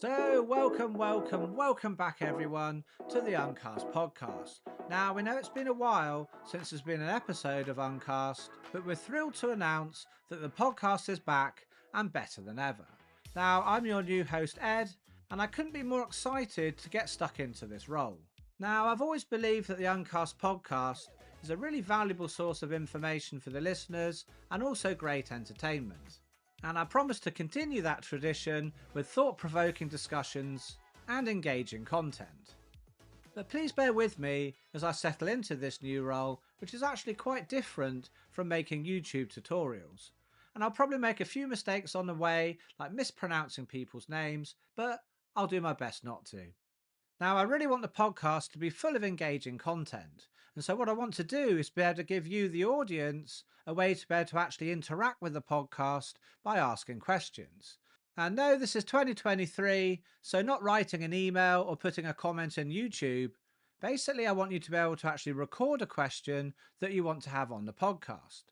So, welcome back, everyone, to the Uncast podcast. Now, we know it's been a while since there's been an episode of Uncast, but we're thrilled to announce that the podcast is back and better than ever. Now, I'm your new host, Ed, and I couldn't be more excited to get stuck into this role. Now, I've always believed that the Uncast podcast is a really valuable source of information for the listeners and also great entertainment. And I promise to continue that tradition with thought-provoking discussions and engaging content. But please bear with me as I settle into this new role, which is actually quite different from making YouTube tutorials. And I'll probably make a few mistakes on the way, like mispronouncing people's names, but I'll do my best not to. Now, I really want the podcast to be full of engaging content. And so what I want to do is be able to give you, the audience, a way to be able to actually interact with the podcast by asking questions. And no, this is 2023, so not writing an email or putting a comment in YouTube. Basically, I want you to be able to actually record a question that you want to have on the podcast.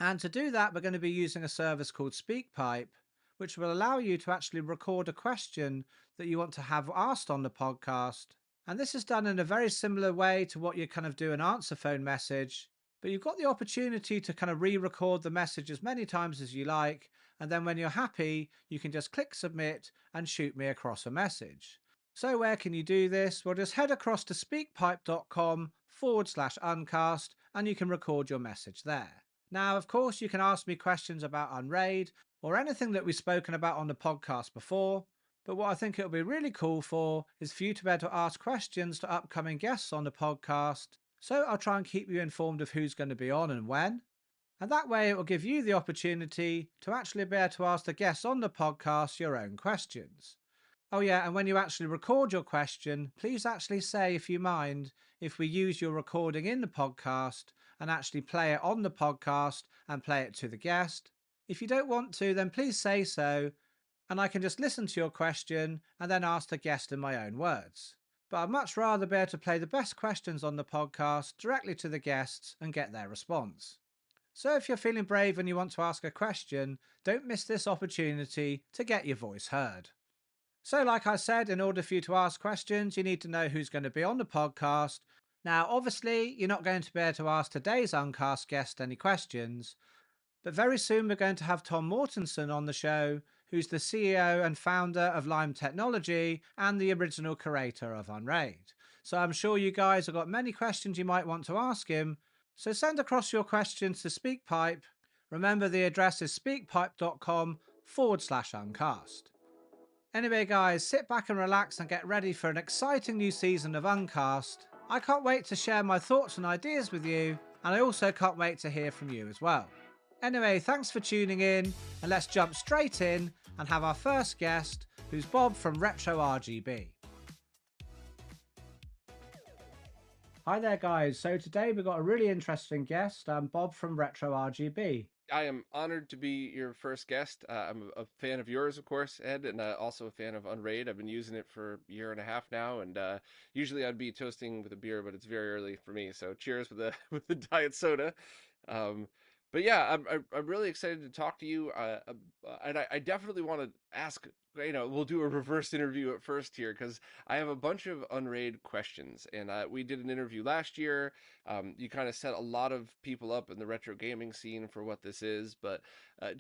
And to do that, we're going to be using a service called Speakpipe, which will allow you to actually record a question that you want to have asked on the podcast. And this is done in a very similar way to what you kind of do an answer phone message, but you've got the opportunity to kind of re-record the message as many times as you like, and then when you're happy, you can just click submit and shoot me across a message. So where can you do this? Well, just head across to speakpipe.com/uncast and you can record your message there. Now, of course, you can ask me questions about Unraid or anything that we've spoken about on the podcast before. But what I think it'll be really cool for is for you to be able to ask questions to upcoming guests on the podcast. So I'll try and keep you informed of who's going to be on and when. And that way it will give you the opportunity to actually be able to ask the guests on the podcast your own questions. Oh yeah, and when you actually record your question, please actually say, if you mind, if we use your recording in the podcast and actually play it on the podcast and play it to the guest. If you don't want to, then please say so, and I can just listen to your question and then ask the guest in my own words. But I'd much rather be able to play the best questions on the podcast directly to the guests and get their response. So if you're feeling brave and you want to ask a question, don't miss this opportunity to get your voice heard. So like I said, in order for you to ask questions, you need to know who's going to be on the podcast. Now, obviously, you're not going to be able to ask today's Uncast guest any questions, but very soon we're going to have Tom Mortensen on the show, who's the CEO and founder of Lime Technology and the original creator of Unraid. So I'm sure you guys have got many questions you might want to ask him, so send across your questions to Speakpipe. Remember, the address is speakpipe.com/uncast. Anyway, guys, sit back and relax and get ready for an exciting new season of Uncast. I can't wait to share my thoughts and ideas with you, and I also can't wait to hear from you as well. Anyway, thanks for tuning in, and let's jump straight in and have our first guest, who's Bob from RetroRGB. Hi there, guys. So today we've got a really interesting guest, Bob from RetroRGB. I am honored to be your first guest. I'm a fan of yours, of course, Ed, and also a fan of Unraid. I've been using it for a year and a half now, and usually I'd be toasting with a beer, but it's very early for me. So cheers with the with the diet soda. Um, but yeah, I'm really excited to talk to you, and I definitely want to ask. We'll do a reverse interview at first here because I have a bunch of Unraid questions, and we did an interview last year. You kind of set a lot of people up in the retro gaming scene for what this is, but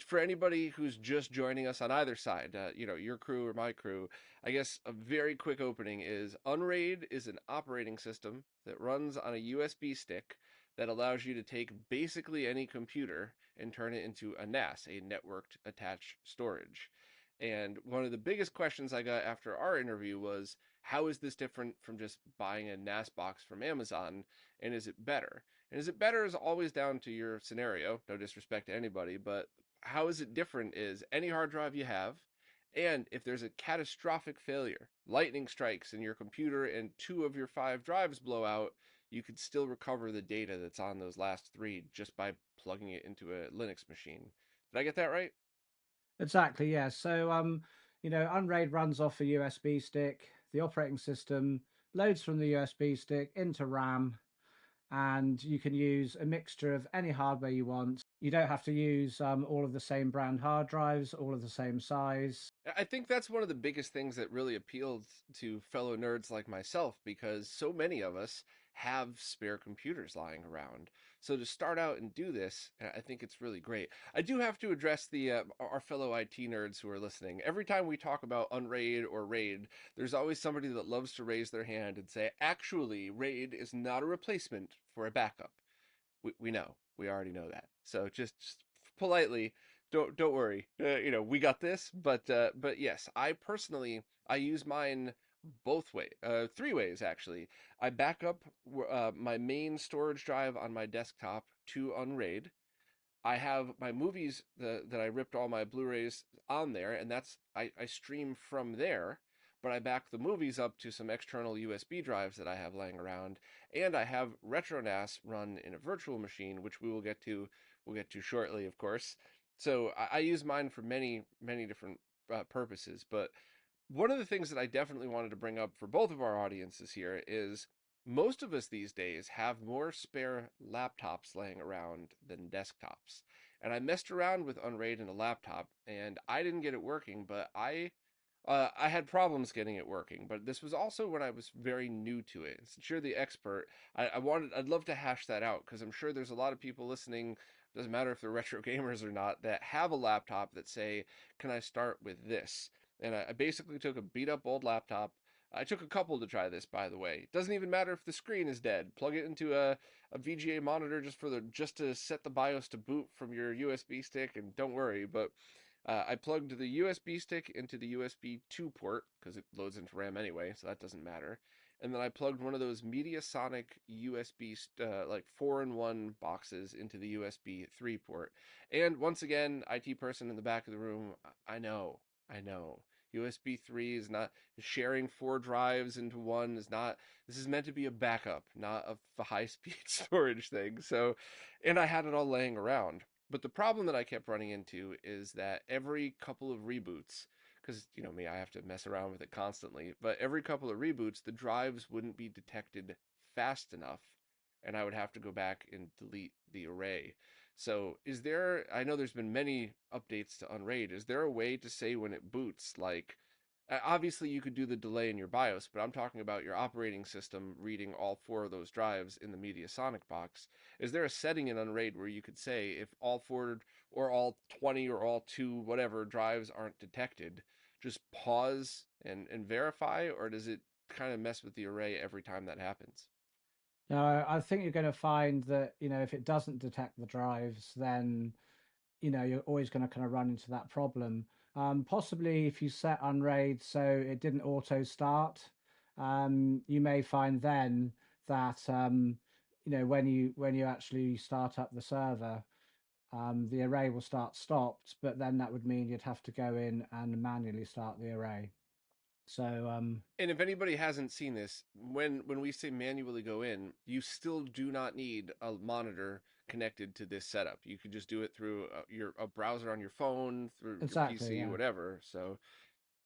for anybody who's just joining us on either side, your crew or my crew, I guess a very quick opening is Unraid is an operating system that runs on a USB stick that allows you to take basically any computer and turn it into a NAS, a networked attached storage. And one of the biggest questions I got after our interview was, how is this different from just buying a NAS box from Amazon? And is it better? And is it better is always down to your scenario. No disrespect to anybody, but how is it different is any hard drive you have, and if there's a catastrophic failure, lightning strikes and your computer and 2 of your 5 drives blow out, you could still recover the data that's on those last 3 just by plugging it into a Linux machine. Did I get that right? Exactly, yeah. So, Unraid runs off a USB stick. The operating system loads from the USB stick into RAM, and you can use a mixture of any hardware you want. You don't have to use all of the same brand hard drives, all of the same size. I think that's one of the biggest things that really appealed to fellow nerds like myself because so many of us have spare computers lying around. So to start out and do this, I think it's really great. I do have to address the our fellow IT nerds who are listening. Every time we talk about Unraid or Raid, there's always somebody that loves to raise their hand and say, "Actually, Raid is not a replacement for a backup." We know. We already know that. So just politely, don't worry. We got this. But yes, I personally I use mine both way, three ways actually. I back up my main storage drive on my desktop to Unraid. I have my movies that I ripped all my Blu-rays on there, and I stream from there. But I back the movies up to some external USB drives that I have laying around, and I have RetroNAS run in a virtual machine, which we'll get to shortly, of course. So I use mine for many different purposes. But one of the things that I definitely wanted to bring up for both of our audiences here is most of us these days have more spare laptops laying around than desktops. And I messed around with Unraid in a laptop, and I didn't get it working, but I had problems getting it working. But this was also when I was very new to it. Since you're the expert, I'd love to hash that out because I'm sure there's a lot of people listening. Doesn't matter if they're retro gamers or not that have a laptop that say, "Can I start with this?" And I basically took a beat up old laptop. I took a couple to try this, by the way. It doesn't even matter if the screen is dead. Plug it into a VGA monitor just to set the BIOS to boot from your USB stick, and don't worry. But I plugged the USB stick into the USB 2 port because it loads into RAM anyway, so that doesn't matter. And then I plugged one of those Mediasonic USB like 4-in-1 boxes into the USB 3 port. And once again, IT person in the back of the room, I know. USB 3 is not sharing four drives into one is not this is meant to be a backup, not a high speed storage thing. So, and I had it all laying around. But the problem that I kept running into is that every couple of reboots, because you know me, I have to mess around with it constantly, but every couple of reboots, the drives wouldn't be detected fast enough, and I would have to go back and delete the array. So, I know there's been many updates to Unraid. Is there a way to say when it boots? Like, obviously you could do the delay in your BIOS, but I'm talking about your operating system reading all four of those drives in the Mediasonic box. Is there a setting in Unraid where you could say if all four or all 20 or all two, whatever drives aren't detected, just pause and verify, or does it kind of mess with the array every time that happens? Now, I think you're going to find that, if it doesn't detect the drives, then, you're always going to kind of run into that problem. Possibly if you set Unraid so it didn't auto start, you may find then that, when you actually start up the server, the array will start stopped, but then that would mean you'd have to go in and manually start the array. So, And if anybody hasn't seen this, when we say manually go in, you still do not need a monitor connected to this setup. You could just do it through your a browser on your phone, through your exactly, PC, yeah. whatever. So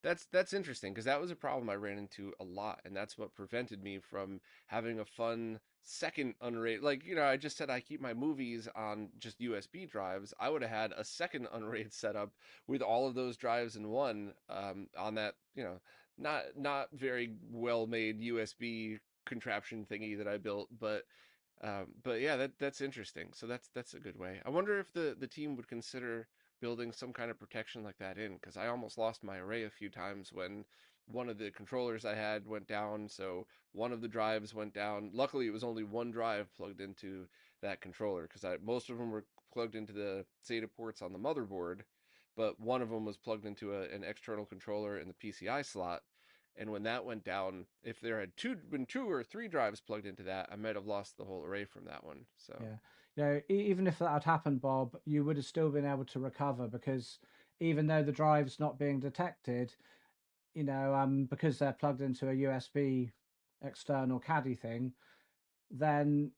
that's interesting because that was a problem I ran into a lot, and that's what prevented me from having a fun second Unraid. Like, I just said I keep my movies on just USB drives. I would have had a second Unraid setup with all of those drives in one on that, not very well made USB contraption thingy that I built, but yeah, that's interesting. So that's a good way. I wonder if the team would consider building some kind of protection like that in, because I almost lost my array a few times when one of the controllers I had went down. So one of the drives went down. Luckily, it was only one drive plugged into that controller because most of them were plugged into the SATA ports on the motherboard, but one of them was plugged into an external controller in the PCI slot. And when that went down, if there had been two or three drives plugged into that, I might have lost the whole array from that one. So Yeah. Even if that had happened, Bob, you would have still been able to recover because even though the drive's not being detected, because they're plugged into a USB external caddy thing, then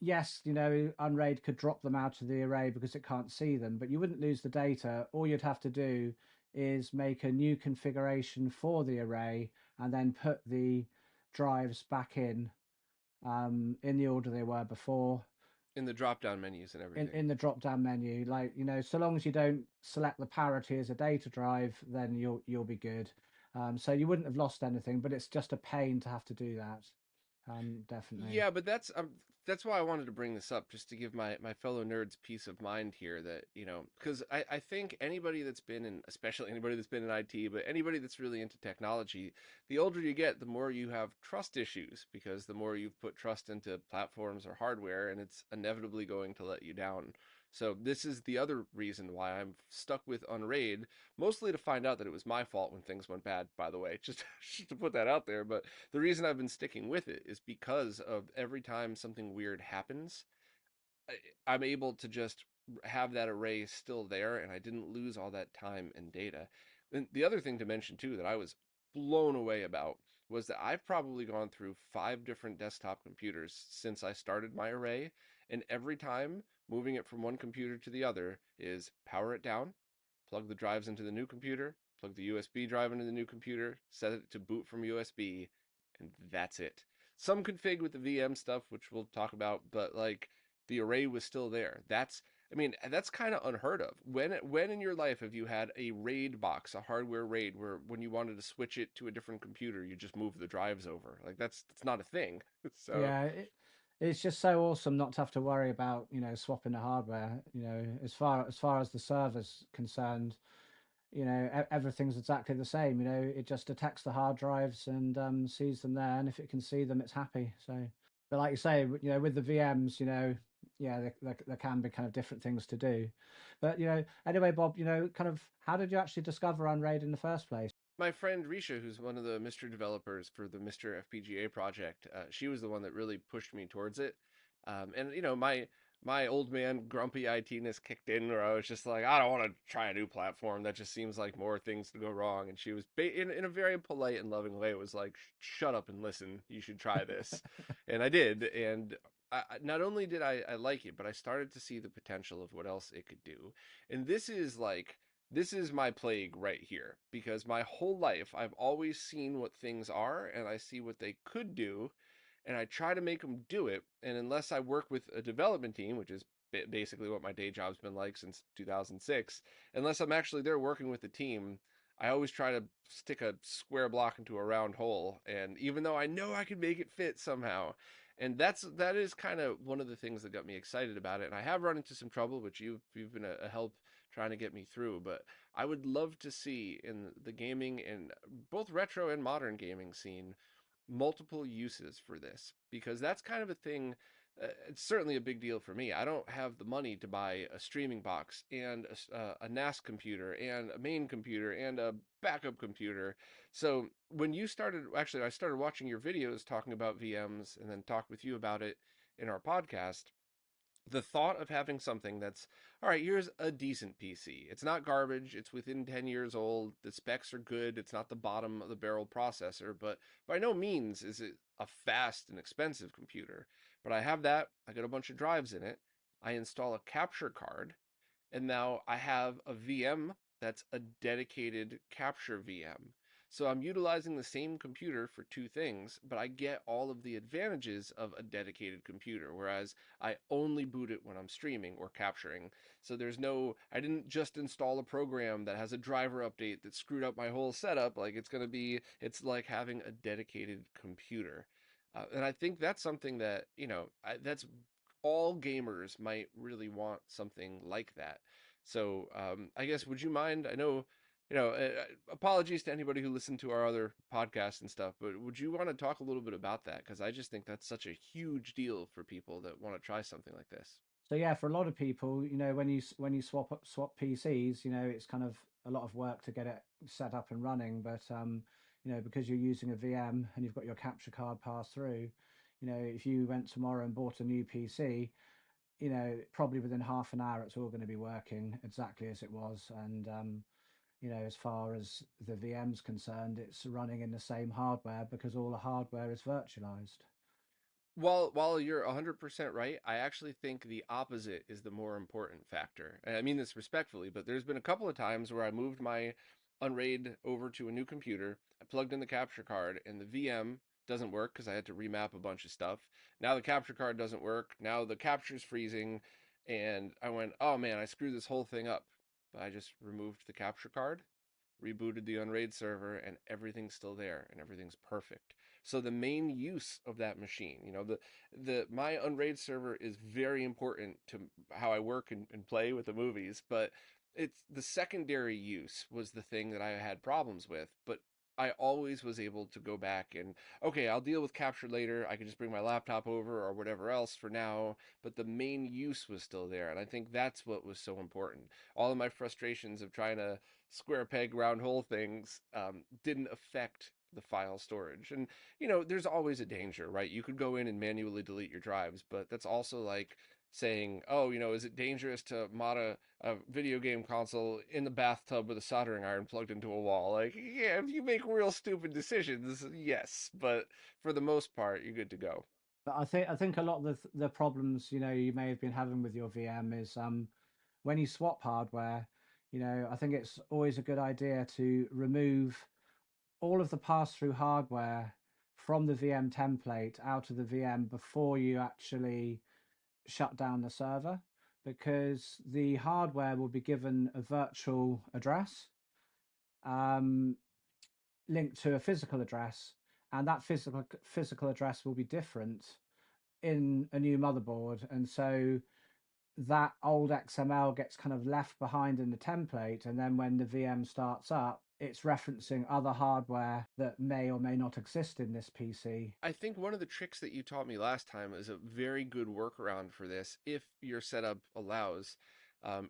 yes, Unraid could drop them out of the array because it can't see them, but you wouldn't lose the data. All you'd have to do is make a new configuration for the array and then put the drives back in the order they were before. In the drop down menus and everything. in the drop down menu. Like, so long as you don't select the parity as a data drive, then you'll be good. So you wouldn't have lost anything, but it's just a pain to have to do that. Definitely. Yeah, but that's why I wanted to bring this up, just to give my fellow nerds peace of mind here, that because I think anybody that's been in, especially anybody that's been in IT, but anybody that's really into technology, the older you get, the more you have trust issues, because the more you've put trust into platforms or hardware, and it's inevitably going to let you down. So this is the other reason why I'm stuck with Unraid, mostly to find out that it was my fault when things went bad, by the way, just to put that out there. But the reason I've been sticking with it is because of every time something weird happens, I'm able to just have that array still there, and I didn't lose all that time and data. And the other thing to mention too that I was blown away about was that I've probably gone through 5 different desktop computers since I started my array, and every time moving it from one computer to the other is power it down, plug the drives into the new computer, plug the USB drive into the new computer, set it to boot from USB, and that's it. Some config with the VM stuff, which we'll talk about, but like the array was still there. I mean, that's kind of unheard of. When in your life have you had a RAID box, a hardware RAID, where when you wanted to switch it to a different computer, you just move the drives over? Like that's not a thing. So Yeah, it's just so awesome not to have to worry about, swapping the hardware. As far as the server's concerned, everything's exactly the same. It just detects the hard drives and sees them there, and if it can see them, it's happy. So, but like you say, with the VMs, yeah, there can be kind of different things to do. But anyway, Bob, kind of how did you actually discover Unraid in the first place? my friend Risha, who's one of the Mr. developers for the Mr. FPGA project, she was the one that really pushed me towards it. And my old man grumpy ITness kicked in, where I was just like, I don't want to try a new platform. That just seems like more things to go wrong. And she was in a very polite and loving way, was like, shut up and listen. You should try this, and I did. And not only did I like it, but I started to see the potential of what else it could do. And this is my plague right here, because my whole life I've always seen what things are and I see what they could do, and I try to make them do it. And unless I work with a development team, which is basically what my day job's been like since 2006, unless I'm actually there working with the team, I always try to stick a square block into a round hole. And even though I know I can make it fit somehow, and that is kind of one of the things that got me excited about it. And I have run into some trouble, which you've been a help trying to get me through. But I would love to see in the gaming and both retro and modern gaming scene multiple uses for this, because that's kind of a thing. It's certainly a big deal for me. I don't have the money to buy a streaming box and a NAS computer and a main computer and a backup computer. So when you started, actually, I started watching your videos talking about VMs and then talk with you about it in our podcast. The thought of having something that's all right, here's a decent PC. It's not garbage, it's within 10 years old, the specs are good, it's not the bottom of the barrel processor, but by no means is it a fast and expensive computer. But I have that, I got a bunch of drives in it, I install a capture card, and now I have a VM that's a dedicated capture VM. So I'm utilizing the same computer for two things, but I get all of the advantages of a dedicated computer, whereas I only boot it when I'm streaming or capturing. So I didn't just install a program that has a driver update that screwed up my whole setup. Like it's like having a dedicated computer. And I think that's something that, that's all gamers might really want something like that. So I guess, would you mind? I know, apologies to anybody who listened to our other podcasts and stuff, but would you want to talk a little bit about that? Because I just think that's such a huge deal for people that want to try something like this. So yeah, for a lot of people, when you swap PCs, it's kind of a lot of work to get it set up and running. But because you're using a VM and you've got your capture card pass through, if you went tomorrow and bought a new PC, probably within half an hour, it's all going to be working exactly as it was. And as far as the VM's concerned, it's running in the same hardware because all the hardware is virtualized. While you're 100% right, I actually think the opposite is the more important factor. And I mean this respectfully, but there's been a couple of times where I moved my Unraid over to a new computer, I plugged in the capture card, and the VM doesn't work because I had to remap a bunch of stuff. Now the capture card doesn't work. Now the capture's freezing, and I went, oh man, I screwed this whole thing up. But I just removed the capture card, rebooted the Unraid server, and everything's still there and everything's perfect. So the main use of that machine, the my Unraid server is very important to how I work and play with the movies, but it's the secondary use was the thing that I had problems with. But I always was able to go back and, okay, I'll deal with capture later. I can just bring my laptop over or whatever else for now, but the main use was still there. And I think that's what was so important. All of my frustrations of trying to square peg round hole things didn't affect the file storage. And there's always a danger, right? You could go in and manually delete your drives, but that's also like saying, oh, is it dangerous to mod a video game console in the bathtub with a soldering iron plugged into a wall? Like, yeah, if you make real stupid decisions, yes, but for the most part, you're good to go. But I think a lot of the problems you may have been having with your VM is when you swap hardware. I think it's always a good idea to remove all of the pass-through hardware from the VM template out of the VM before you actually shut down the server, because the hardware will be given a virtual address um, linked to a physical address, and that physical address will be different in a new motherboard, and so that old XML gets kind of left behind in the template, and then when the VM starts up, it's referencing other hardware that may or may not exist in this PC. I think one of the tricks that you taught me last time is a very good workaround for this if your setup allows.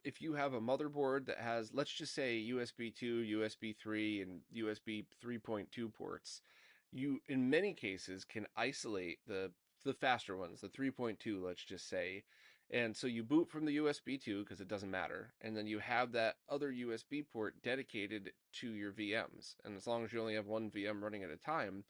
If you have a motherboard that has, let's just say, USB 2, USB 3, and USB 3.2 ports, you, in many cases, can isolate the faster ones, the 3.2, let's just say. And so you boot from the USB 2 because it doesn't matter. And then you have that other USB port dedicated to your VMs. And as long as you only have one VM running at a time,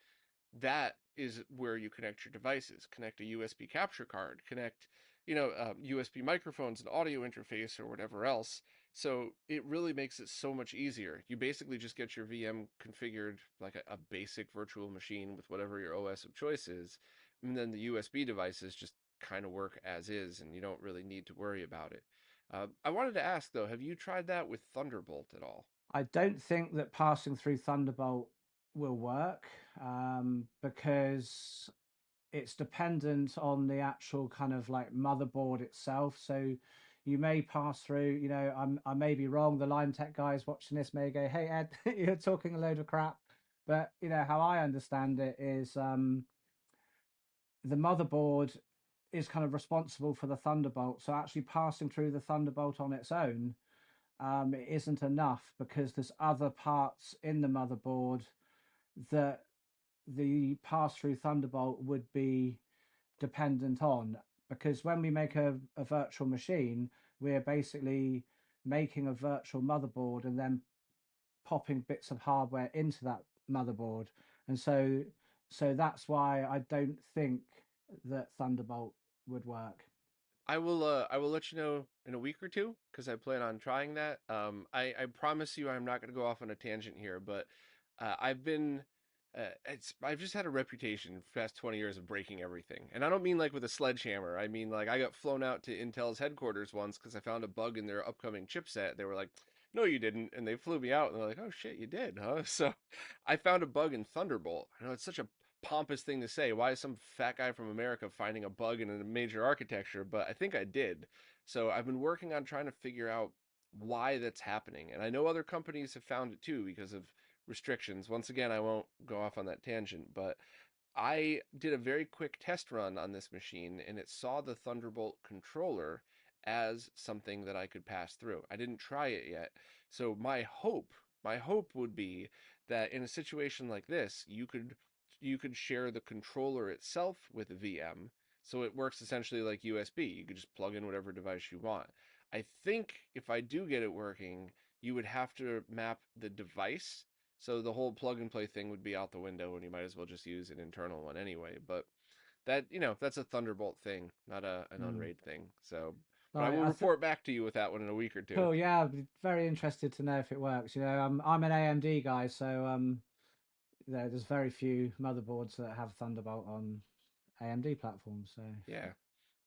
that is where you connect your devices. Connect a USB capture card, connect, USB microphones and audio interface or whatever else. So it really makes it so much easier. You basically just get your VM configured like a basic virtual machine with whatever your OS of choice is, and then the USB devices just kind of work as is, and you don't really need to worry about it. I wanted to ask though, have you tried that with Thunderbolt at all? I don't think that passing through Thunderbolt will work because it's dependent on the actual kind of like motherboard itself. So you may pass through, I may be wrong. The line tech guys watching this may go, "Hey Ed, you're talking a load of crap." But how I understand it is the motherboard is kind of responsible for the Thunderbolt. So actually passing through the Thunderbolt on its own, it isn't enough, because there's other parts in the motherboard that the pass through Thunderbolt would be dependent on. Because when we make a virtual machine, we're basically making a virtual motherboard and then popping bits of hardware into that motherboard. And so that's why I don't think that Thunderbolt would work. I will let you know in a week or two because I plan on trying that. I promise you I'm not going to go off on a tangent here, but I've just had a reputation for the past 20 years of breaking everything. And I don't mean like with a sledgehammer. I mean like I got flown out to Intel's headquarters once because I found a bug in their upcoming chipset. They were like, "No, you didn't," and they flew me out and they're like, "Oh shit, you did, huh?" So I found a bug in Thunderbolt. I know it's such a pompous thing to say. Why is some fat guy from America finding a bug in a major architecture? But I think I did. So I've been working on trying to figure out why that's happening. And I know other companies have found it too because of restrictions. Once again, I won't go off on that tangent, but I did a very quick test run on this machine and it saw the Thunderbolt controller as something that I could pass through. I didn't try it yet. So my hope would be that in a situation like this, you could share the controller itself with a VM. So it works essentially like USB. You could just plug in whatever device you want. I think if I do get it working, you would have to map the device. So the whole plug and play thing would be out the window and you might as well just use an internal one anyway. But that's a Thunderbolt thing, not an Mm. Unraid thing. So, but I Right. will report back to you with that one in a week or two. Cool. Yeah, I'd be very interested to know if it works. I'm an AMD guy, so there's very few motherboards that have Thunderbolt on AMD platforms. So Yeah.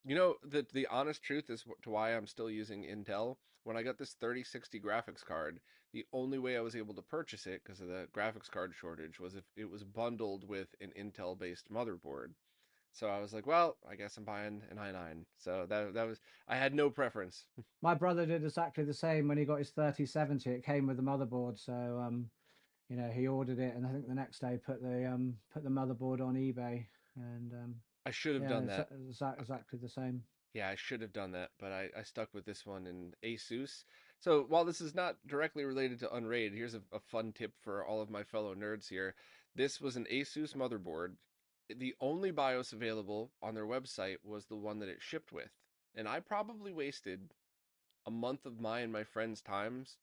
You know, the honest truth is to why I'm still using Intel. When I got this 3060 graphics card, the only way I was able to purchase it because of the graphics card shortage was if it was bundled with an Intel-based motherboard. So I was like, well, I guess I'm buying an i9. So that was I had no preference. my brother did exactly the same when he got his 3070. It came with the motherboard, so he ordered it, and I think the next day put the motherboard on eBay, and I should have yeah, done that. exactly the same. Yeah, I should have done that, but I stuck with this one in Asus. So while this is not directly related to Unraid, here's a fun tip for all of my fellow nerds here. This was an Asus motherboard. The only BIOS available on their website was the one that it shipped with. And I probably wasted a month of my and my friends' times.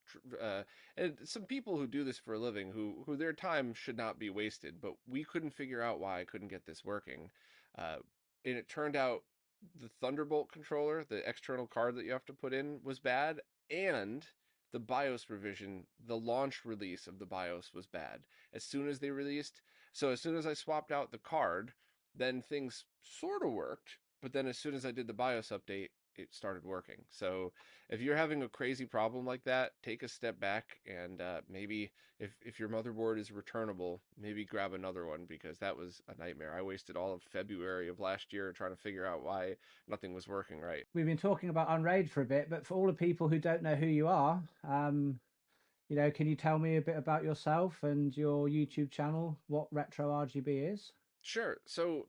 And some people who do this for a living, who their time should not be wasted, but we couldn't figure out why I couldn't get this working. Uh, and it turned out the Thunderbolt controller, the external card that you have to put in, was bad, and the BIOS revision, the launch release of the BIOS was bad. As soon as they released, so as soon as I swapped out the card, then things sort of worked. But then as soon as I did the BIOS update, it started working. So if you're having a crazy problem like that, take a step back and maybe if your motherboard is returnable, maybe grab another one because that was a nightmare. I wasted all of February of last year trying to figure out why nothing was working right. We've been talking about Unraid for a bit, but for all the people who don't know who you are, can you tell me a bit about yourself and your YouTube channel, what RetroRGB is? Sure. So,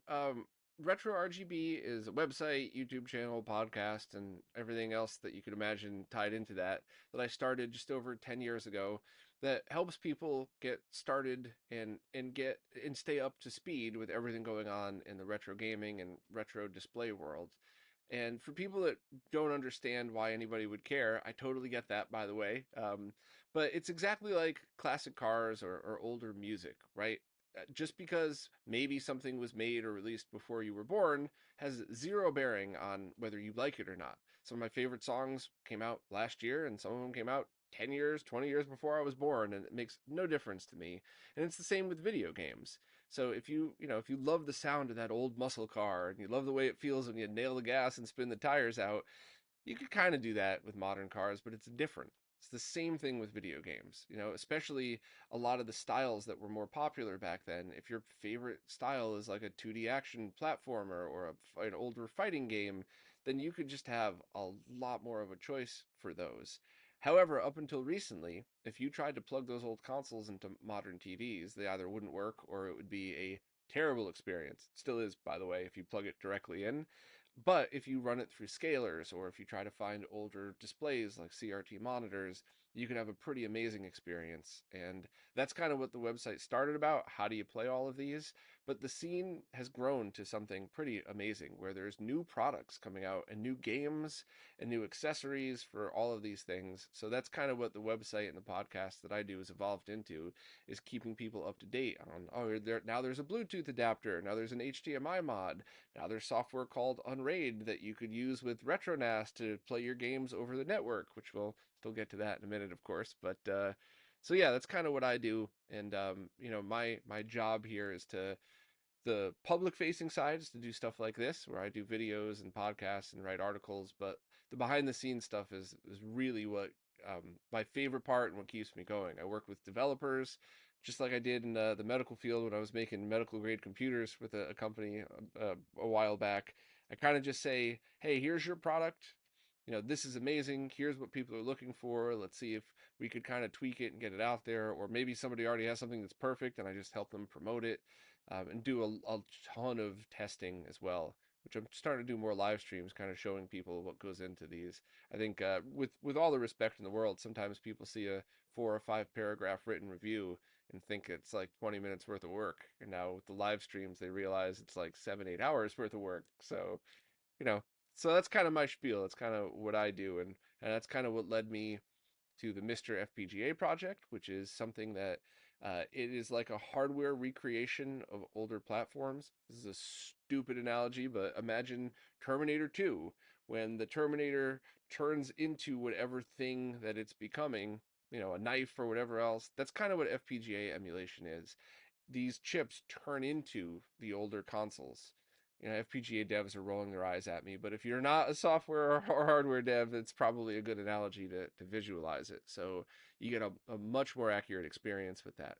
RetroRGB is a website, YouTube channel, podcast, and everything else that you could imagine tied into that I started just over 10 years ago that helps people get started and get and stay up to speed with everything going on in the retro gaming and retro display world. And for people that don't understand why anybody would care, I totally get that, by the way. But it's exactly like classic cars or older music, right? Just because maybe something was made or released before you were born has zero bearing on whether you like it or not. Some of my favorite songs came out last year, and some of them came out 10 years, 20 years before I was born, and it makes no difference to me. And it's the same with video games. So if you love the sound of that old muscle car and you love the way it feels when you nail the gas and spin the tires out, you could kind of do that with modern cars, but it's different. It's the same thing with video games, especially a lot of the styles that were more popular back then. If your favorite style is like a 2D action platformer or an older fighting game, then you could just have a lot more of a choice for those. However, up until recently, if you tried to plug those old consoles into modern TVs, they either wouldn't work or it would be a terrible experience. It still is, by the way, if you plug it directly in. But if you run it through scalers or if you try to find older displays like CRT monitors, you can have a pretty amazing experience. And that's kind of what the website started about. How do you play all of these? But the scene has grown to something pretty amazing where there's new products coming out and new games and new accessories for all of these things. So that's kind of what the website and the podcast that I do has evolved into, is keeping people up to date on, now there's a Bluetooth adapter, now there's an HDMI mod, now there's software called Unraid that you could use with RetroNAS to play your games over the network, which we'll still get to that in a minute, of course. But so yeah, that's kind of what I do, and my job here is to the public facing side is to do stuff like this where I do videos and podcasts and write articles, but the behind the scenes stuff is really what my favorite part and what keeps me going. I work with developers just like I did in the medical field when I was making medical grade computers with a company a while back. I kind of just say, hey, here's your product. This is amazing. Here's what people are looking for. Let's see if we could kind of tweak it and get it out there. Or maybe somebody already has something that's perfect and I just help them promote it, and do a ton of testing as well, which I'm starting to do more live streams, kind of showing people what goes into these. I think with all the respect in the world, sometimes people see a 4 or 5 paragraph written review and think it's like 20 minutes worth of work, and now with the live streams, they realize it's like 7 8 hours worth of work. So you know, so that's kind of my spiel. That's kind of what I do, and that's kind of what led me to the Mr. FPGA project, which is something that it is like a hardware recreation of older platforms. This is a stupid analogy, but imagine Terminator 2, when the Terminator turns into whatever thing that it's becoming, a knife or whatever else. That's kind of what FPGA emulation is. these chips turn into the older consoles. FPGA devs are rolling their eyes at me, but if you're not a software or hardware dev, it's probably a good analogy to visualize it. So you get a much more accurate experience with that.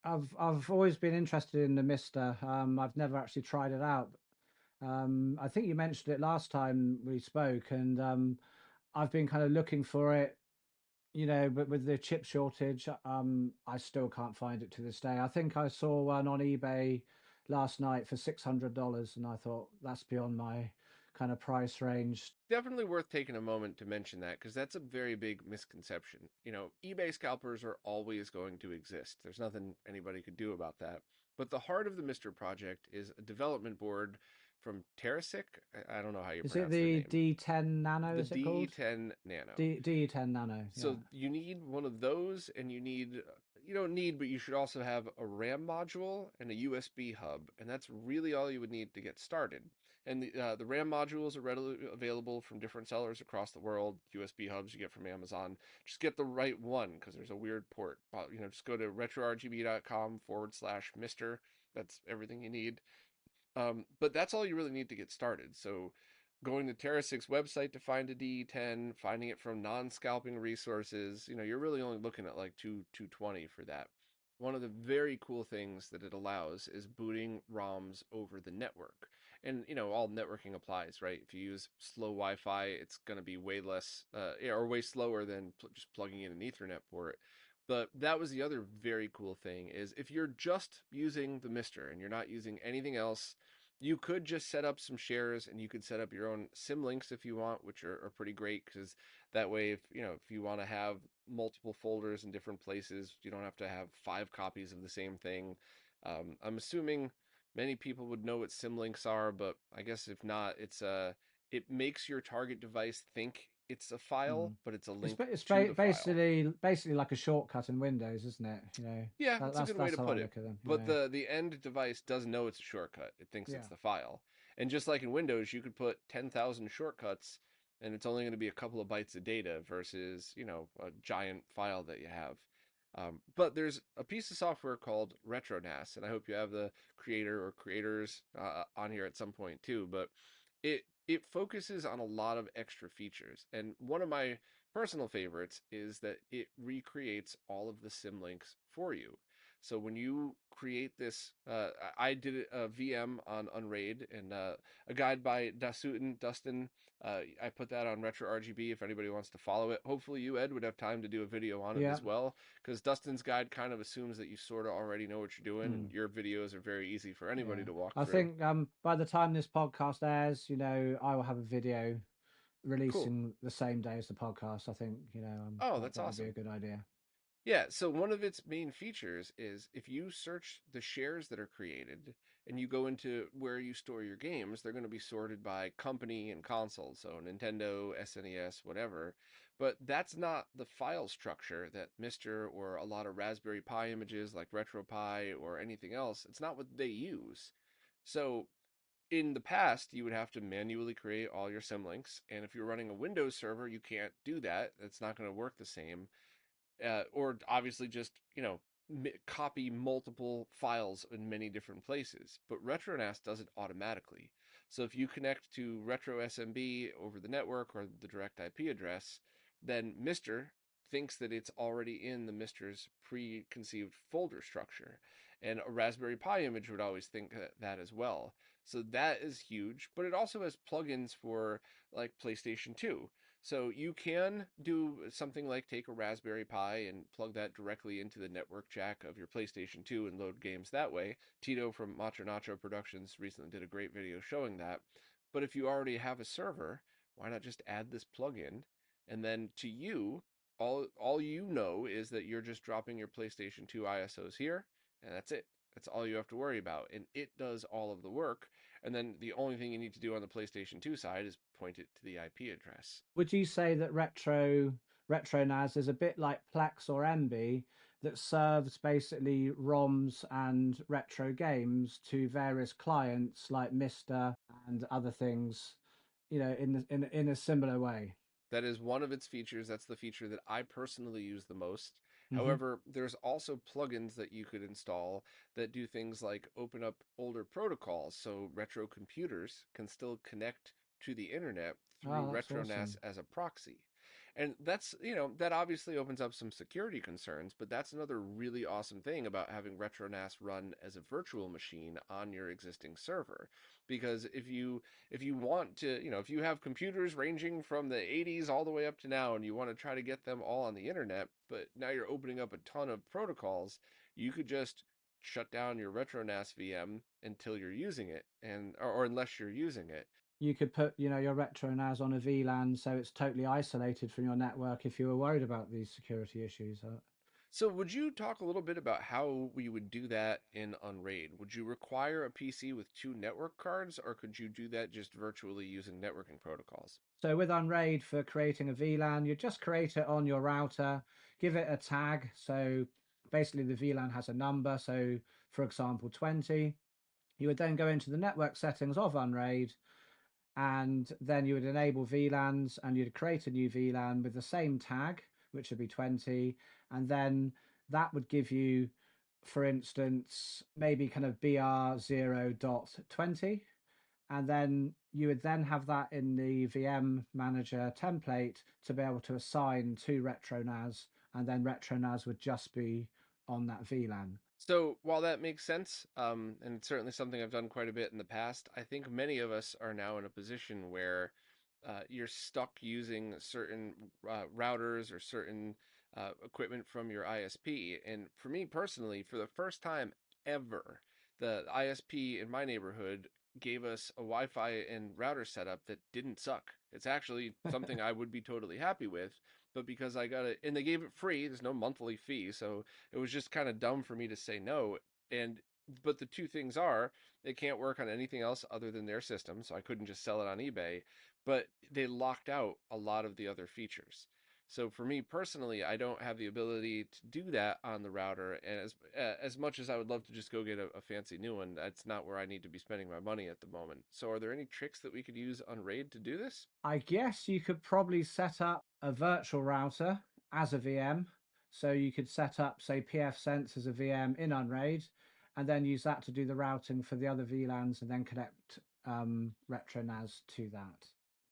I've always been interested in the Mister. I've never actually tried it out. I think you mentioned it last time we spoke, and I've been kind of looking for it, but with the chip shortage, I still can't find it to this day. I think I saw one on eBay last night for $600, and I thought that's beyond my kind of price range. Definitely worth taking a moment to mention that because that's a very big misconception. eBay scalpers are always going to exist. There's nothing anybody could do about that. But the heart of the Mister project is a development board from Terrasic. I don't know how you Is it pronounce their the name. D10 Nano? The Is it called D10 Nano. D10 Nano? Yeah. So you need one of those, and you don't need, but you should also have a RAM module and a USB hub, and that's really all you would need to get started. And the RAM modules are readily available from different sellers across the world. USB hubs you get from Amazon. Just get the right one because there's a weird port. Just go to retrorgb.com/Mister. That's everything you need. But that's all you really need to get started. So going to Terrasic's website to find a D10, finding it from non-scalping resources, you're really only looking at like 220 for that. One of the very cool things that it allows is booting ROMs over the network. And all networking applies, right? If you use slow Wi-Fi, it's going to be way less or way slower than just plugging in an Ethernet port. But that was the other very cool thing is if you're just using the Mister and you're not using anything else, you could just set up some shares and you could set up your own symlinks if you want, which are pretty great because that way, if you want to have multiple folders in different places, you don't have to have 5 copies of the same thing. I'm assuming many people would know what symlinks are, but I guess if not, it makes your target device think it's a file, Mm. but it's a It's link ba- it's to ba- the file. basically like a shortcut in Windows, isn't it? Yeah, that's a good way That's to how I put it. look at them. But the end device does know it's a shortcut. It thinks Yeah. it's the file. And just like in Windows, you could put 10,000 shortcuts and it's only going to be a couple of bytes of data versus, a giant file that you have. But there's a piece of software called RetroNAS, and I hope you have the creator or creators on here at some point too. But it focuses on a lot of extra features, and one of my personal favorites is that it recreates all of the symlinks for you. So when you create this, I did a VM on Unraid and a guide by Dustin. I put that on RetroRGB if anybody wants to follow it. Hopefully, you, Ed, would have time to do a video on it Yeah. as well, because Dustin's guide kind of assumes that you sort of already know what you're doing, Mm. and your videos are very easy for anybody Yeah. to walk I through. think by the time this podcast airs, I will have a video Cool. releasing the same day as the podcast. I think, Oh, that that's that would be a awesome. good idea. Yeah, so one of its main features is if you search the shares that are created and you go into where you store your games, they're going to be sorted by company and console, so Nintendo, SNES, whatever. But that's not the file structure that Mister or a lot of Raspberry Pi images like RetroPie or anything else, it's not what they use. So in the past, you would have to manually create all your symlinks, and if you're running a Windows server, you can't do that. It's not going to work the same, or obviously just copy multiple files in many different places. But RetroNAS does it automatically. So if you connect to RetroSMB over the network or the direct IP address, then Mister thinks that it's already in the Mister's preconceived folder structure. And a Raspberry Pi image would always think that as well. So that is huge, but it also has plugins for like PlayStation 2. So you can do something like take a Raspberry Pi and plug that directly into the network jack of your PlayStation 2 and load games that way. Tito from Macho Nacho Productions recently did a great video showing that. But if you already have a server, why not just add this plugin? And then to you, all you know is that you're just dropping your PlayStation 2 ISOs here, and that's it. That's all you have to worry about. And it does all of the work. And then the only thing you need to do on the PlayStation 2 side is point it to the IP address. Would you say that RetroNAS is a bit like Plex or MB that serves basically ROMs and retro games to various clients like Mister and other things, in a similar way? That is one of its features. That's the feature that I personally use the most. Hmm. However, there's also plugins that you could install that do things like open up older protocols so retro computers can still connect to the internet through Oh, that's RetroNAS awesome. as a proxy. And that's, that obviously opens up some security concerns, but that's another really awesome thing about having RetroNAS run as a virtual machine on your existing server. Because if you want to, if you have computers ranging from the 80s all the way up to now and you want to try to get them all on the internet, but now you're opening up a ton of protocols, you could just shut down your RetroNAS VM until you're using it or unless you're using it. You could put, your RetroNAS on a VLAN so it's totally isolated from your network if you were worried about these security issues. So would you talk a little bit about how we would do that in Unraid? Would you require a PC with two network cards, or could you do that just virtually using networking protocols? So with Unraid, for creating a VLAN, you just create it on your router, give it a tag. So basically the VLAN has a number. So for example, 20. You would then go into the network settings of Unraid, and then you would enable VLANs, and you'd create a new VLAN with the same tag, which would be 20. And then that would give you, for instance, maybe kind of BR0.20. And then you would then have that in the VM manager template to be able to assign to RetroNAS, and then RetroNAS would just be on that VLAN. So while that makes sense, and it's certainly something I've done quite a bit in the past, I think many of us are now in a position where you're stuck using certain routers or certain equipment from your ISP. And for me personally, for the first time ever, the ISP in my neighborhood gave us a Wi-Fi and router setup that didn't suck. It's actually something I would be totally happy with, but because I got it, and they gave it free, there's no monthly fee, so it was just kind of dumb for me to say no. And but the two things are, it can't work on anything else other than their system, so I couldn't just sell it on eBay, but they locked out a lot of the other features. So for me personally, I don't have the ability to do that on the router, and as much as I would love to just go get a fancy new one, that's not where I need to be spending my money at the moment. So are there any tricks that we could use on Raid to do this? I guess you could probably set up a virtual router as a VM. So you could set up, say, pfSense as a VM in Unraid, and then use that to do the routing for the other VLANs, and then connect RetroNAS to that.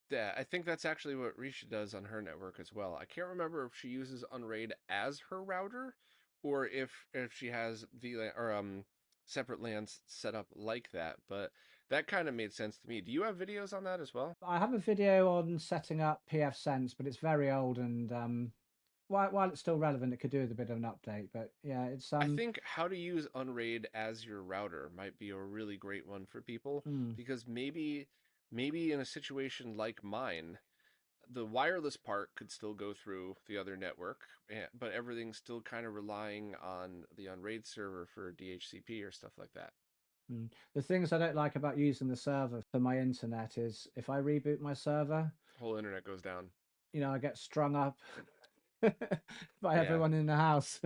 Yeah, I think that's actually what Risha does on her network as well. I can't remember if she uses Unraid as her router or if she has VLAN or separate LANs set up like that, but that kind of made sense to me. Do you have videos on that as well? I have a video on setting up pfSense, but it's very old, and while it's still relevant, it could do with a bit of an update. But yeah, it's I think how to use Unraid as your router might be a really great one for people hmm. because maybe in a situation like mine, the wireless part could still go through the other network, but everything's still kind of relying on the Unraid server for DHCP or stuff like that. The things I don't like about using the server for my internet is if I reboot my server, Whole internet goes down. I get strung up by Yeah. everyone in the house.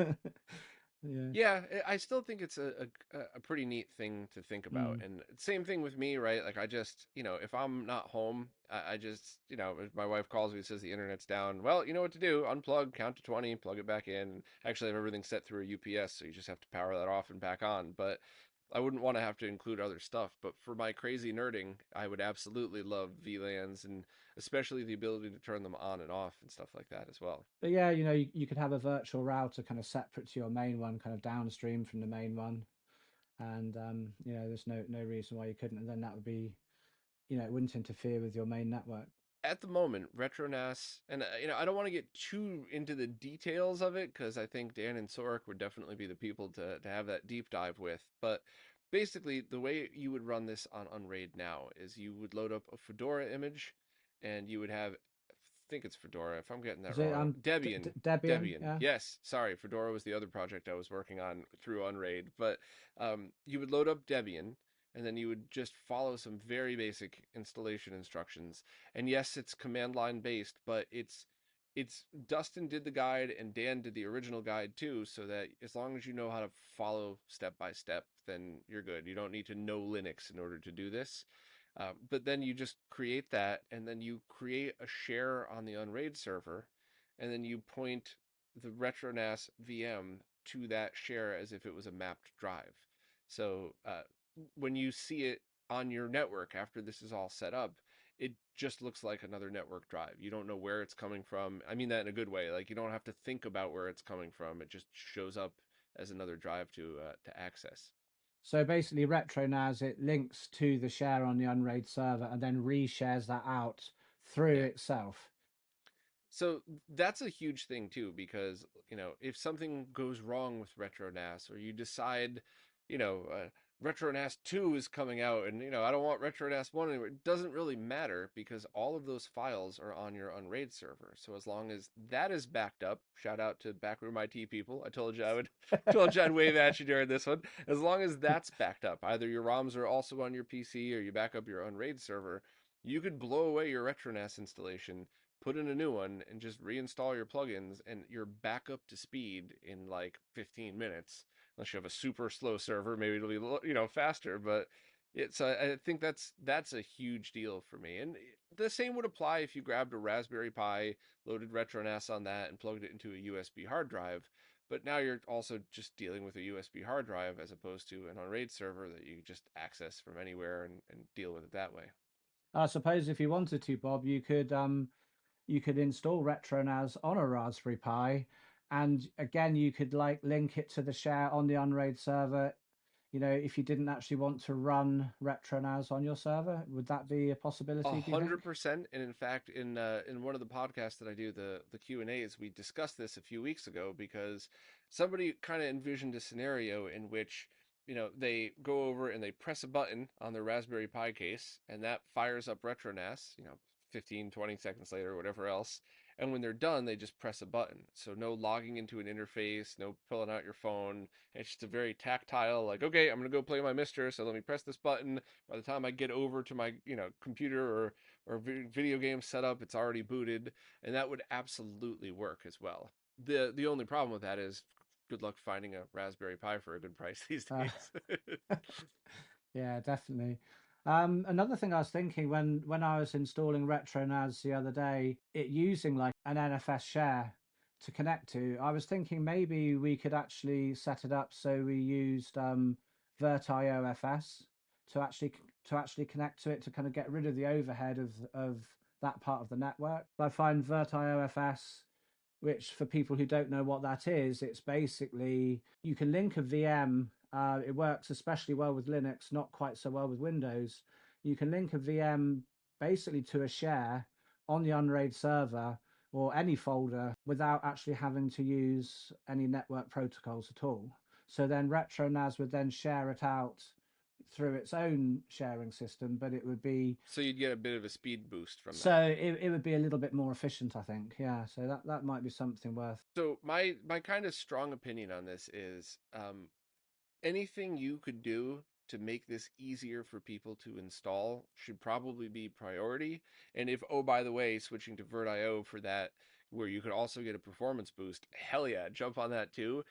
Yeah. Yeah, I still think it's a pretty neat thing to think about. Mm. And same thing with me, right? Like I just, if I'm not home, I just, if my wife calls me, says the internet's down. Well, you know what to do. Unplug, count to 20, plug it back in. Actually, I have everything set through a UPS, so you just have to power that off and back on. But I wouldn't want to have to include other stuff. But for my crazy nerding, I would absolutely love VLANs and especially the ability to turn them on and off and stuff like that as well. But yeah, you could have a virtual router kind of separate to your main one, kind of downstream from the main one. And there's no reason why you couldn't. And then that would be, it wouldn't interfere with your main network. At the moment, RetroNAS, and I don't want to get too into the details of it because I think Dan and Sorek would definitely be the people to have that deep dive with. But basically, the way you would run this on Unraid now is you would load up a Fedora image, and you would have, I think it's Fedora, if I'm getting that Is it wrong, Debian. Debian? Debian, Yeah. yes, sorry, Fedora was the other project I was working on through Unraid, but you would load up Debian, and then you would just follow some very basic installation instructions. And yes, it's command line based, but it's Dustin did the guide and Dan did the original guide too, so that as long as you know how to follow step by step, then you're good. You don't need to know Linux in order to do this. But then you just create that, and then you create a share on the Unraid server, and then you point the RetroNAS VM to that share as if it was a mapped drive. So when you see it on your network after this is all set up, it just looks like another network drive. You don't know where it's coming from. I mean that in a good way. Like you don't have to think about where it's coming from. It just shows up as another drive to access. So basically, RetroNAS, it links to the share on the Unraid server and then reshares that out through Yeah. itself. So that's a huge thing too, because if something goes wrong with RetroNAS, or you decide, you know, uh, RetroNAS 2 is coming out, and I don't want RetroNAS 1 anymore. It doesn't really matter because all of those files are on your Unraid server. So as long as that is backed up, shout out to Backroom IT people. I told you I would, told you I'd wave at you during this one. As long as that's backed up, either your ROMs are also on your PC or you back up your Unraid server, you could blow away your RetroNAS installation, put in a new one, and just reinstall your plugins, and you're back up to speed in like 15 minutes. Unless you have a super slow server, maybe it'll be faster. But it's I think that's a huge deal for me. And the same would apply if you grabbed a Raspberry Pi, loaded RetroNAS on that, and plugged it into a USB hard drive. But now you're also just dealing with a USB hard drive as opposed to an Unraid server that you just access from anywhere and deal with it that way. I suppose if you wanted to, Bob, you could install RetroNAS on a Raspberry Pi, and again, you could like link it to the share on the Unraid server. If you didn't actually want to run RetroNAS on your server, would that be a A possibility? Do you think? 100%, and in fact, in one of the podcasts that I do, the Q&As, we discussed this a few weeks ago because somebody kind of envisioned a scenario in which they go over and they press a button on their Raspberry Pi case, and that fires up RetroNAS, 15, 20 seconds later, whatever else. And when they're done, they just press a button. So no logging into an interface, no pulling out your phone. It's just a very tactile, like, okay, I'm gonna go play my Mister, so let me press this button. By the time I get over to my computer or video game setup, it's already booted, and that would absolutely work as well. The only problem with that is good luck finding a Raspberry Pi for a good price these Uh, days. yeah, definitely. Another thing I was thinking when I was installing RetroNAS the other day, it using like an NFS share to connect to, I was thinking maybe we could actually set it up so we used VirtIOFS to actually connect to it to kind of get rid of the overhead of that part of the network. I find VirtIOFS, which for people who don't know what that is, it's basically you can link a VM. It works especially well with Linux, not quite so well with Windows. You can link a VM basically to a share on the Unraid server or any folder without actually having to use any network protocols at all. So then RetroNAS would then share it out through its own sharing system, but it would be So you'd get a bit of a speed boost from so that. it would be a little bit more efficient, I think. Yeah, so that might be something worth. So my kind of strong opinion on this is anything you could do to make this easier for people to install should probably be priority. And if, oh, by the way, switching to VirtIO for that, where you could also get a performance boost, hell yeah, jump on that too.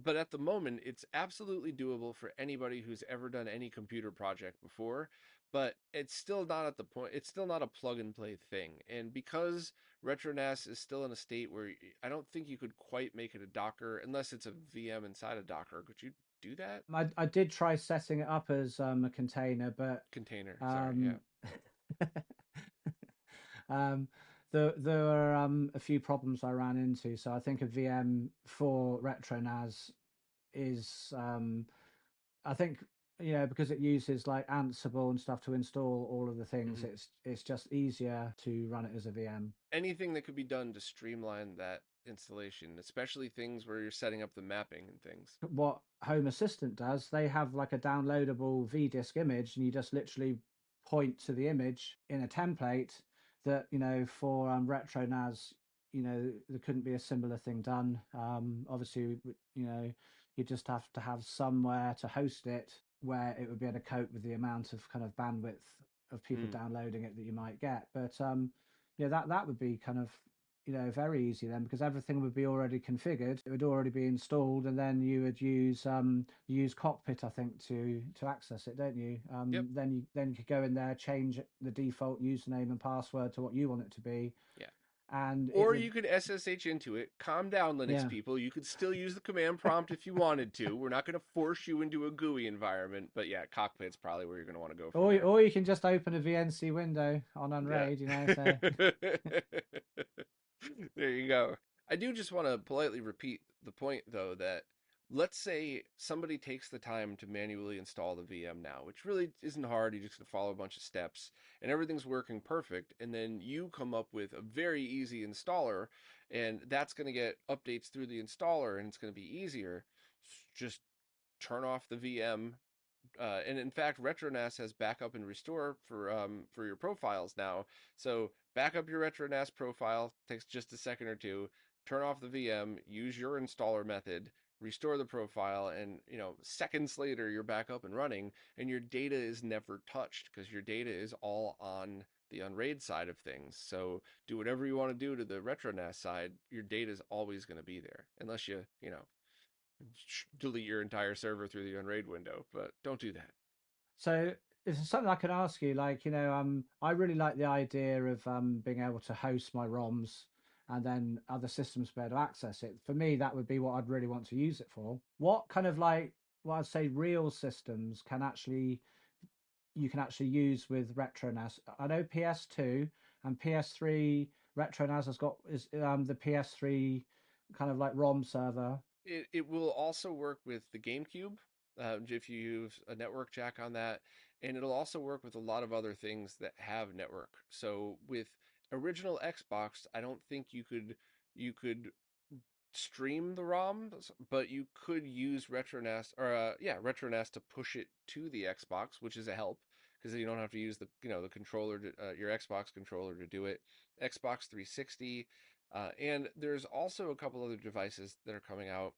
But at the moment, it's absolutely doable for anybody who's ever done any computer project before. But it's still not at the point, it's still not a plug and play thing. And because RetroNAS is still in a state where I don't think you could quite make it a Docker unless it's a VM inside a Docker. Could you do that? I did try setting it up as a container, but Container, sorry, yeah. um, um, there were a few problems I ran into. So I think a VM for RetroNAS is I think because it uses like Ansible and stuff to install all of the things. Hmm. It's just easier to run it as a VM. Anything that could be done to streamline that installation, especially things where you're setting up the mapping and things. What Home Assistant does, they have like a downloadable VDisk image, and you just literally point to the image in a template that, for RetroNAS, there couldn't be a similar thing done. Obviously, you just have to have somewhere to host it where it would be able to cope with the amount of kind of bandwidth of people Mm. downloading it that you might get. But that would be kind of very easy then, because everything would be already configured. It would already be installed, and then you would use Cockpit, I think, to access it, don't you? Yep. Then you could go in there, change the default username and password to what you want it to be, Yeah. and it Or would, you could SSH into it. Calm down, Linux yeah. people. You could still use the command prompt if you wanted to. We're not going to force you into a GUI environment, but yeah, Cockpit's probably where you're going to want to go from there. Or you can just open a VNC window on Yeah. Unraid, you know. So There you go. I do just want to politely repeat the point, though, that let's say somebody takes the time to manually install the VM now, which really isn't hard. You just have to follow a bunch of steps and everything's working perfect. And then you come up with a very easy installer, and that's going to get updates through the installer and it's going to be easier. Just turn off the VM, and in fact, RetroNAS has backup and restore for your profiles now. So back up your RetroNAS profile, takes just a second or two. Turn off the VM, use your installer method, restore the profile, and seconds later you're back up and running, and your data is never touched because your data is all on the Unraid side of things. So do whatever you want to do to the RetroNAS side, your data is always going to be there, unless you delete your entire server through the Unraid window, but don't do that. so it's something I can ask you. Like, I really like the idea of being able to host my ROMs and then other systems be able to access it. For me, that would be what I'd really want to use it for. What kind of like what I'd say real systems can actually you can actually use with RetroNAS? I know PS2 and PS3 RetroNAS has got is the PS3 kind of like ROM server. It will also work with the GameCube if you use a network jack on that, and it'll also work with a lot of other things that have network. So with original Xbox, I don't think you could stream the ROMs, but you could use RetroNAS or RetroNAS to push it to the Xbox, which is a help because you don't have to use the controller your Xbox controller to do it. Xbox 360, and there's also a couple other devices that are coming out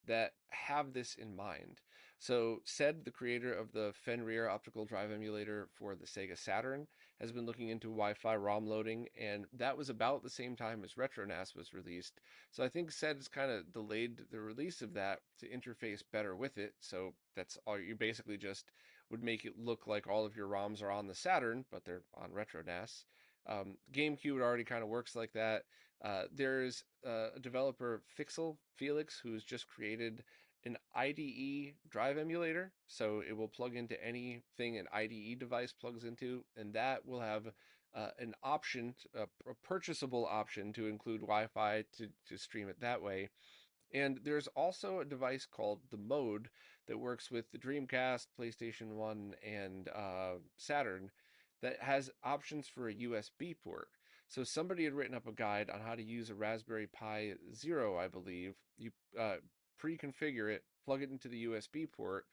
that have this in mind. So, said the creator of the Fenrir optical drive emulator for the Sega Saturn has been looking into Wi-Fi ROM loading, and that was about the same time as RetroNAS was released. So I think SED's kind of delayed the release of that to interface better with it. So that's all you basically just would make it look like all of your ROMs are on the Saturn, but they're on RetroNAS. GameCube already kind of works like that. There's a developer, Fixel Felix, who's just created an IDE drive emulator. So it will plug into anything an IDE device plugs into, and that will have an option, a purchasable option to include Wi-Fi to stream it that way. And there's also a device called the Mode that works with the Dreamcast, PlayStation 1, and Saturn that has options for a USB port. So somebody had written up a guide on how to use a Raspberry Pi Zero, I believe. You pre-configure it, plug it into the USB port,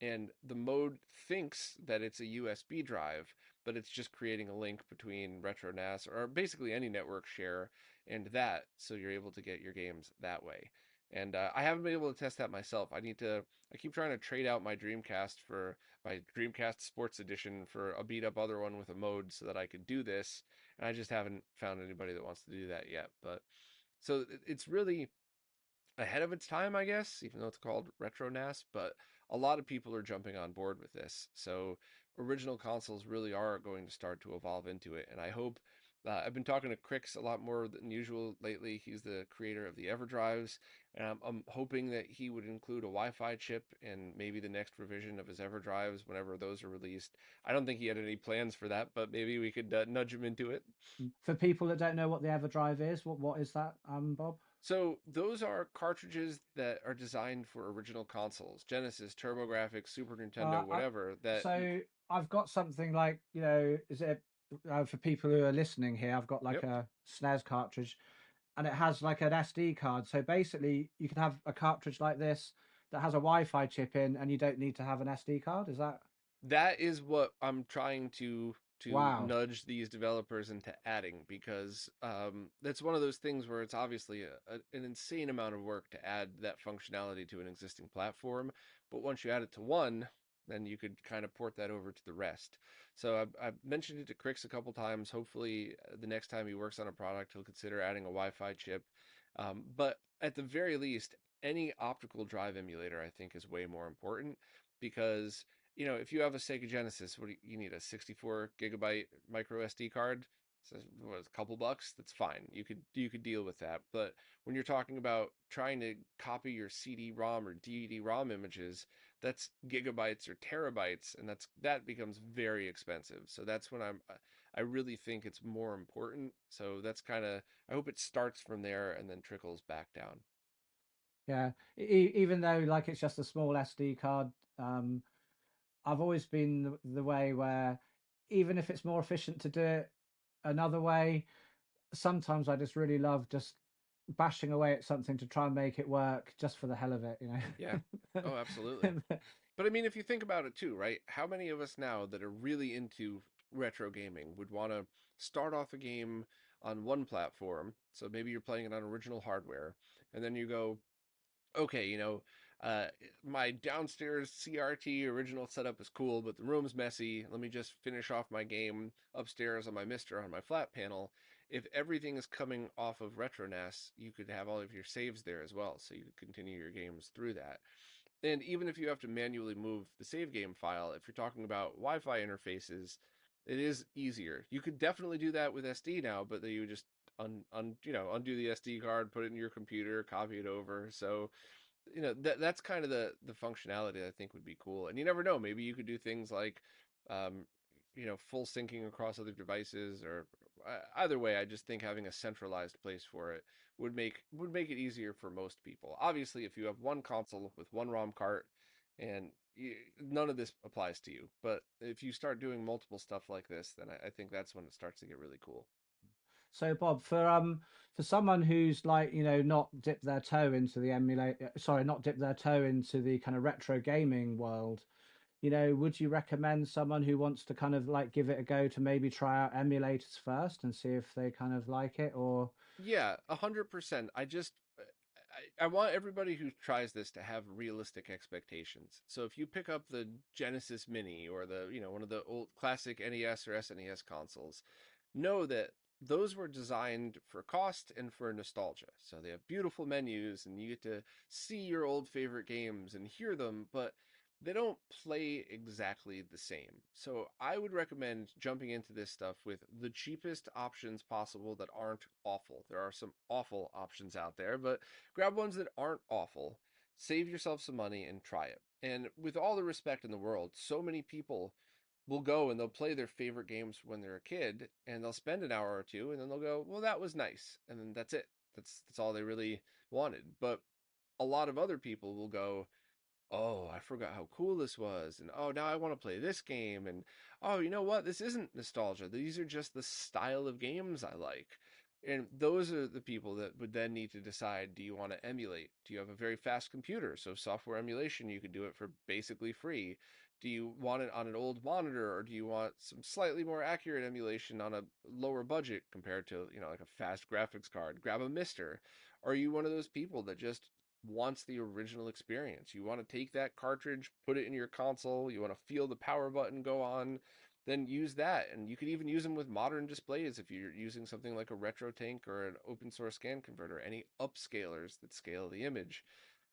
and the Mode thinks that it's a USB drive, but it's just creating a link between RetroNAS or basically any network share and that, so you're able to get your games that way. And I haven't been able to test that myself. I keep trying to trade out my Dreamcast for my Dreamcast Sports Edition for a beat up other one with a mode so that I could do this. And I just haven't found anybody that wants to do that yet. But so it's really ahead of its time, I guess, even though it's called RetroNAS, but a lot of people are jumping on board with this. So original consoles really are going to start to evolve into it, and I hope. I've been talking to Crix a lot more than usual lately. He's the creator of the EverDrives, and I'm hoping that he would include a Wi-Fi chip in maybe the next revision of his EverDrives whenever those are released. I don't think he had any plans for that, but maybe we could nudge him into it. For people that don't know what the EverDrive is, what is that, Bob? So those are cartridges that are designed for original consoles, Genesis, TurboGrafx, Super Nintendo, Uh, I, whatever. so I've got something like, is it for people who are listening here? I've got like Yep. a SNES cartridge, and it has like an SD card. So basically, you can have a cartridge like this that has a Wi-Fi chip in, and you don't need to have an SD card. Is that That is what I'm trying to wow? nudge these developers into adding because that's one of those things where it's obviously an insane amount of work to add that functionality to an existing platform. But once you add it to one, then you could kind of port that over to the rest. So I've mentioned it to Crix a couple times. Hopefully, the next time he works on a product, he'll consider adding a Wi-Fi chip. But at the very least, any optical drive emulator, I think, is way more important because if you have a Sega Genesis, what do you need? A 64 gigabyte micro SD card? So what, a couple bucks, that's fine. You could deal with that. But when you're talking about trying to copy your CD-ROM or DVD-ROM images, that's gigabytes or terabytes, and that becomes very expensive. So that's when I really think it's more important. So that's kind of, I hope it starts from there and then trickles back down. Yeah, even though like it's just a small SD card, um, I've always been the way where even if it's more efficient to do it another way, sometimes I just really love just bashing away at something to try and make it work just for the hell of it, you Yeah. know. Oh, absolutely. But I mean, if you think about it too, right? How many of us now that are really into retro gaming would want to start off a game on one platform? So maybe you're playing it on original hardware, and then you go, okay, uh, my downstairs CRT original setup is cool, but the room's messy. Let me just finish off my game upstairs on my Mister on my flat panel. If everything is coming off of RetroNAS, you could have all of your saves there as well, so you could continue your games through that. And even if you have to manually move the save game file, if you're talking about Wi-Fi interfaces, it is easier. You could definitely do that with SD now, but then you would just undo the SD card, put it in your computer, copy it over. So that's kind of the functionality I think would be cool. And you never know, maybe you could do things like um full syncing across other devices, or either way, I just think having a centralized place for it would make it easier for most people. Obviously, if you have one console with one ROM cart and none of this applies to you, but if you start doing multiple stuff like this, then I think that's when it starts to get really cool. So Bob, for someone who's like, not dipped their toe into the not dipped their toe into the kind of retro gaming world, would you recommend someone who wants to kind of like give it a go to maybe try out emulators first and see if they kind of like it, or Yeah, 100%. I want everybody who tries this to have realistic expectations. So if you pick up the Genesis Mini or one of the old classic NES or SNES consoles, know that those were designed for cost and for nostalgia. So they have beautiful menus and you get to see your old favorite games and hear them, but they don't play exactly the same. So I would recommend jumping into this stuff with the cheapest options possible that aren't awful. There are some awful options out there, but grab ones that aren't awful. Save yourself some money and try it. And with all the respect in the world, so many people will go and they'll play their favorite games when they're a kid and they'll spend an hour or two and then they'll go, well, that was nice. And then that's it. That's all they really wanted. But a lot of other people will go, oh, I forgot how cool this was. And oh, now I want to play this game. And oh, you know what? This isn't nostalgia. These are just the style of games I like. And those are the people that would then need to decide, do you want to emulate? Do you have a very fast computer? So software emulation, you could do it for basically free. Do you want it on an old monitor, or do you want some slightly more accurate emulation on a lower budget compared to, like a fast graphics card? Grab a Mister. Are you one of those people that just wants the original experience? You want to take that cartridge, put it in your console, you want to feel the power button go on, then use that. And you could even use them with modern displays if you're using something like a RetroTank or an open source scan converter, any upscalers that scale the image.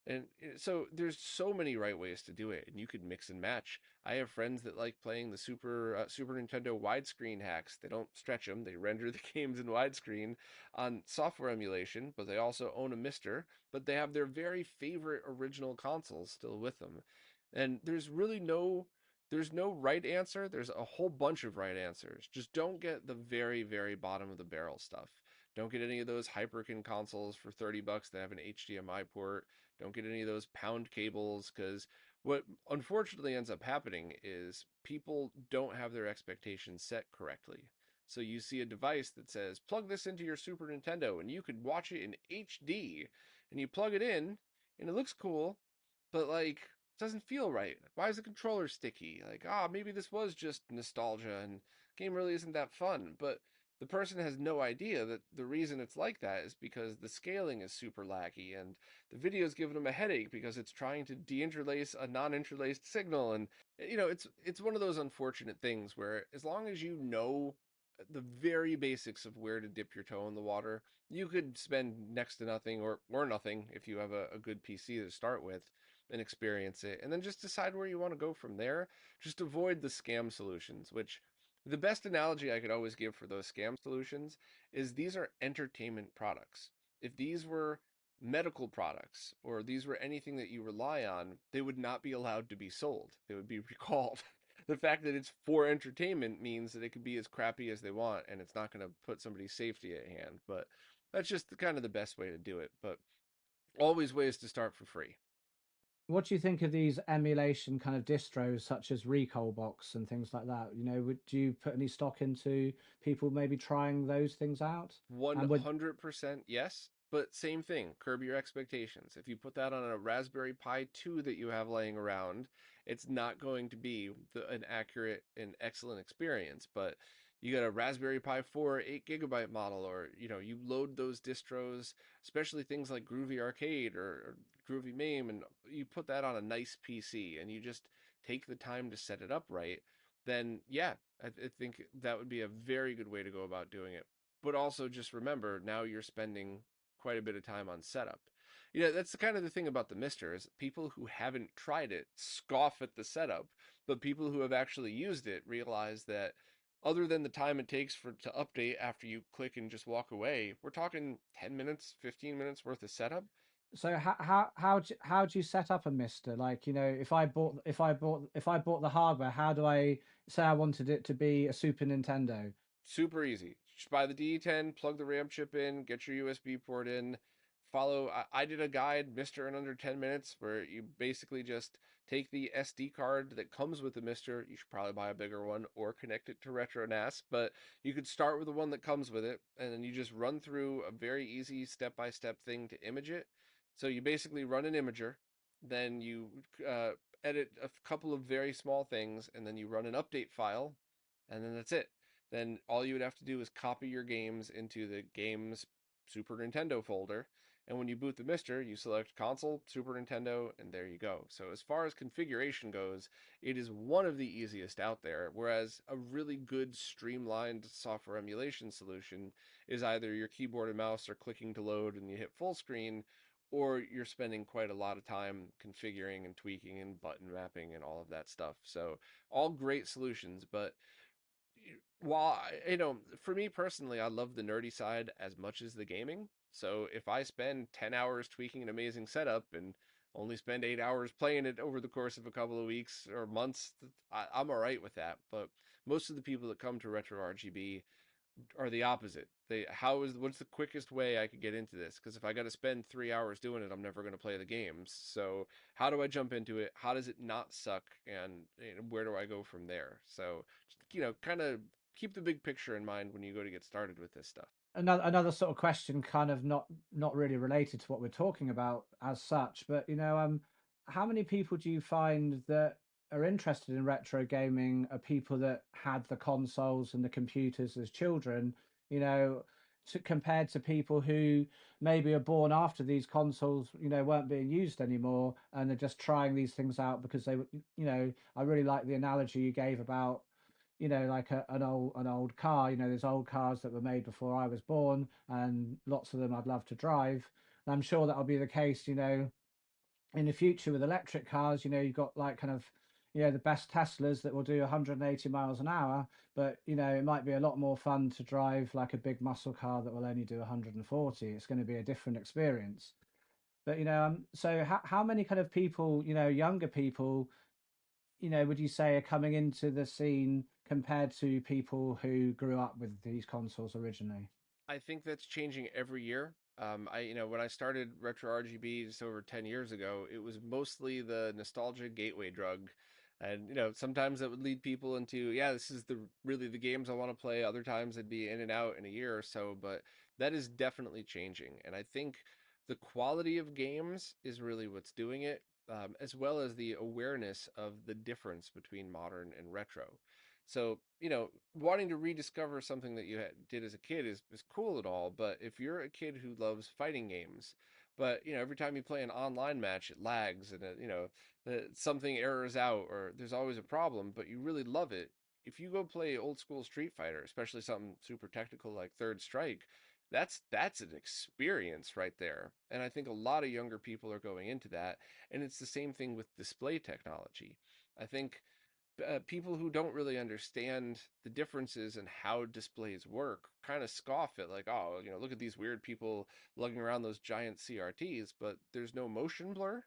And so there's so many right ways to do it, and you could mix and match. I have friends that like playing the Super Nintendo widescreen hacks. They don't stretch them; they render the games in widescreen on software emulation, but they also own a Mister. But they have their very favorite original consoles still with them, and there's no right answer. There's a whole bunch of right answers. Just don't get the very, very bottom of the barrel stuff. Don't get any of those Hyperkin consoles for $30 that have an HDMI port. Don't get any of those pound cables, because what unfortunately ends up happening is people don't have their expectations set correctly. So you see a device that says, plug this into your Super Nintendo and you could watch it in HD. And you plug it in and it looks cool, but like, it doesn't feel right. Why is the controller sticky? Like, maybe this was just nostalgia and the game really isn't that fun. But the person has no idea that the reason it's like that is because the scaling is super laggy and the video is giving them a headache because it's trying to deinterlace a non-interlaced signal. And it's one of those unfortunate things where as long as you know the very basics of where to dip your toe in the water, you could spend next to nothing or nothing if you have a good PC to start with and experience it, and then just decide where you want to go from there. Just avoid the scam solutions, which The best analogy I could always give for those scam solutions is these are entertainment products. If these were medical products or these were anything that you rely on, they would not be allowed to be sold. They would be recalled. The fact that it's for entertainment means that it could be as crappy as they want and it's not going to put somebody's safety at hand. But that's just kind of the best way to do it. But always ways to start for free. What do you think of these emulation kind of distros such as Recalbox and things like that? Do you put any stock into people maybe trying those things out? And would 100% yes, but same thing, curb your expectations. If you put that on a Raspberry Pi 2 that you have laying around, it's not going to be an accurate and excellent experience. But you got a Raspberry Pi 4 8 GB model, or you load those distros, especially things like Groovy Arcade or Groovy MAME, and you put that on a nice PC and you just take the time to set it up right, then yeah, I think that would be a very good way to go about doing it. But also just remember, now you're spending quite a bit of time on setup. That's the kind of the thing about the Mister is people who haven't tried it scoff at the setup, but people who have actually used it realize that other than the time it takes for to update after you click and just walk away, we're talking 10 minutes, 15 minutes worth of setup. so how do you set up a Mister? Like, if I bought the hardware, how do I say I wanted it to be a Super Nintendo? Super easy. Just buy the D10, plug the RAM chip in, get your USB port in. Follow. I did a guide, Mister, in under 10 minutes, where you basically just take the SD card that comes with the Mister. You should probably buy a bigger one or connect it to RetroNAS, but you could start with the one that comes with it, and then you just run through a very easy step-by-step thing to image it. So you basically run an imager, then you uh, edit a couple of very small things, and then you run an update file, and then that's it. Then all you would have to do is copy your games into the games Super Nintendo folder. And when you boot the Mister, you select console, Super Nintendo, and there you go. So, as far as configuration goes, it is one of the easiest out there. Whereas a really good streamlined software emulation solution is either your keyboard and mouse are clicking to load and you hit full screen, or you're spending quite a lot of time configuring and tweaking and button mapping and all of that stuff. So, all great solutions, but while for me personally, I love the nerdy side as much as the gaming. So if I spend 10 hours tweaking an amazing setup and only spend 8 hours playing it over the course of a couple of weeks or months, I'm all right with that. But most of the people that come to RetroRGB are the opposite. What's the quickest way I could get into this? Because if I got to spend 3 hours doing it, I'm never going to play the games. So how do I jump into it? How does it not suck? And where do I go from there? So kind of keep the big picture in mind when you go to get started with this stuff. Another sort of question, kind of not really related to what we're talking about as such, but how many people do you find that are interested in retro gaming are people that had the consoles and the computers as children, you know, compared to people who maybe are born after these consoles, weren't being used anymore and they're just trying these things out because they were, I really like the analogy you gave about like an old car. There's old cars that were made before I was born, and lots of them I'd love to drive. And I'm sure that'll be the case, in the future with electric cars. You've got like kind of, the best Teslas that will do 180 miles an hour, but it might be a lot more fun to drive like a big muscle car that will only do 140. It's going to be a different experience. But so how many kind of people, younger people, would you say are coming into the scene compared to people who grew up with these consoles originally? I think that's changing every year. When I started RetroRGB just over 10 years ago, it was mostly the nostalgia gateway drug. And, sometimes that would lead people into, yeah, this is really the games I want to play. Other times it'd be in and out in a year or so, but that is definitely changing. And I think the quality of games is really what's doing it, as well as the awareness of the difference between modern and retro. So, wanting to rediscover something that did as a kid is cool and all, but if you're a kid who loves fighting games, but every time you play an online match, it lags and something errors out or there's always a problem, but you really love it. If you go play old school Street Fighter, especially something super technical like Third Strike, that's an experience right there. And I think a lot of younger people are going into that, and it's the same thing with display technology. I think people who don't really understand the differences in how displays work kind of scoff at, like, oh, look at these weird people lugging around those giant CRTs, but there's no motion blur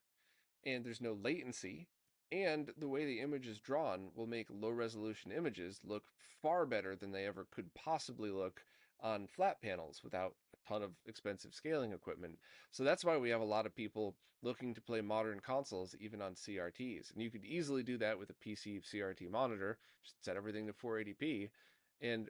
and there's no latency. And the way the image is drawn will make low resolution images look far better than they ever could possibly look on flat panels without a ton of expensive scaling equipment. So that's why we have a lot of people looking to play modern consoles even on CRTs. And you could easily do that with a PC CRT monitor, just set everything to 480p. And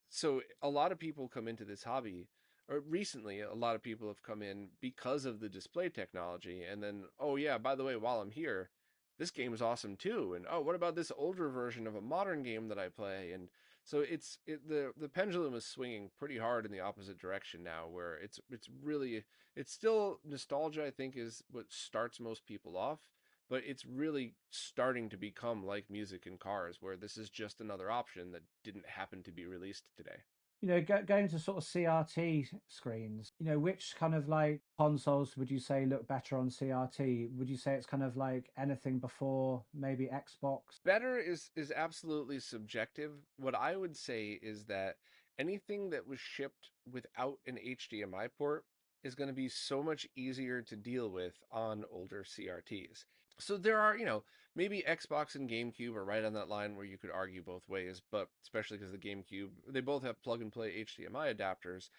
so a lot of people come into this hobby, or recently a lot of people have come in because of the display technology, and then, oh yeah, by the way, while I'm here, this game is awesome too, and oh, what about this older version of a modern game that I play? And so the pendulum is swinging pretty hard in the opposite direction now, where it's really, it's still nostalgia, I think, is what starts most people off, but it's really starting to become like music in cars, where this is just another option that didn't happen to be released today. Going to sort of CRT screens, which kind of like consoles would you say look better on CRT? Would you say it's kind of like anything before maybe Xbox? Better is absolutely subjective. What I would say is that anything that was shipped without an HDMI port is going to be so much easier to deal with on older CRTs. So there are, maybe Xbox and GameCube are right on that line where you could argue both ways, but especially because the GameCube, they both have plug and play HDMI adapters.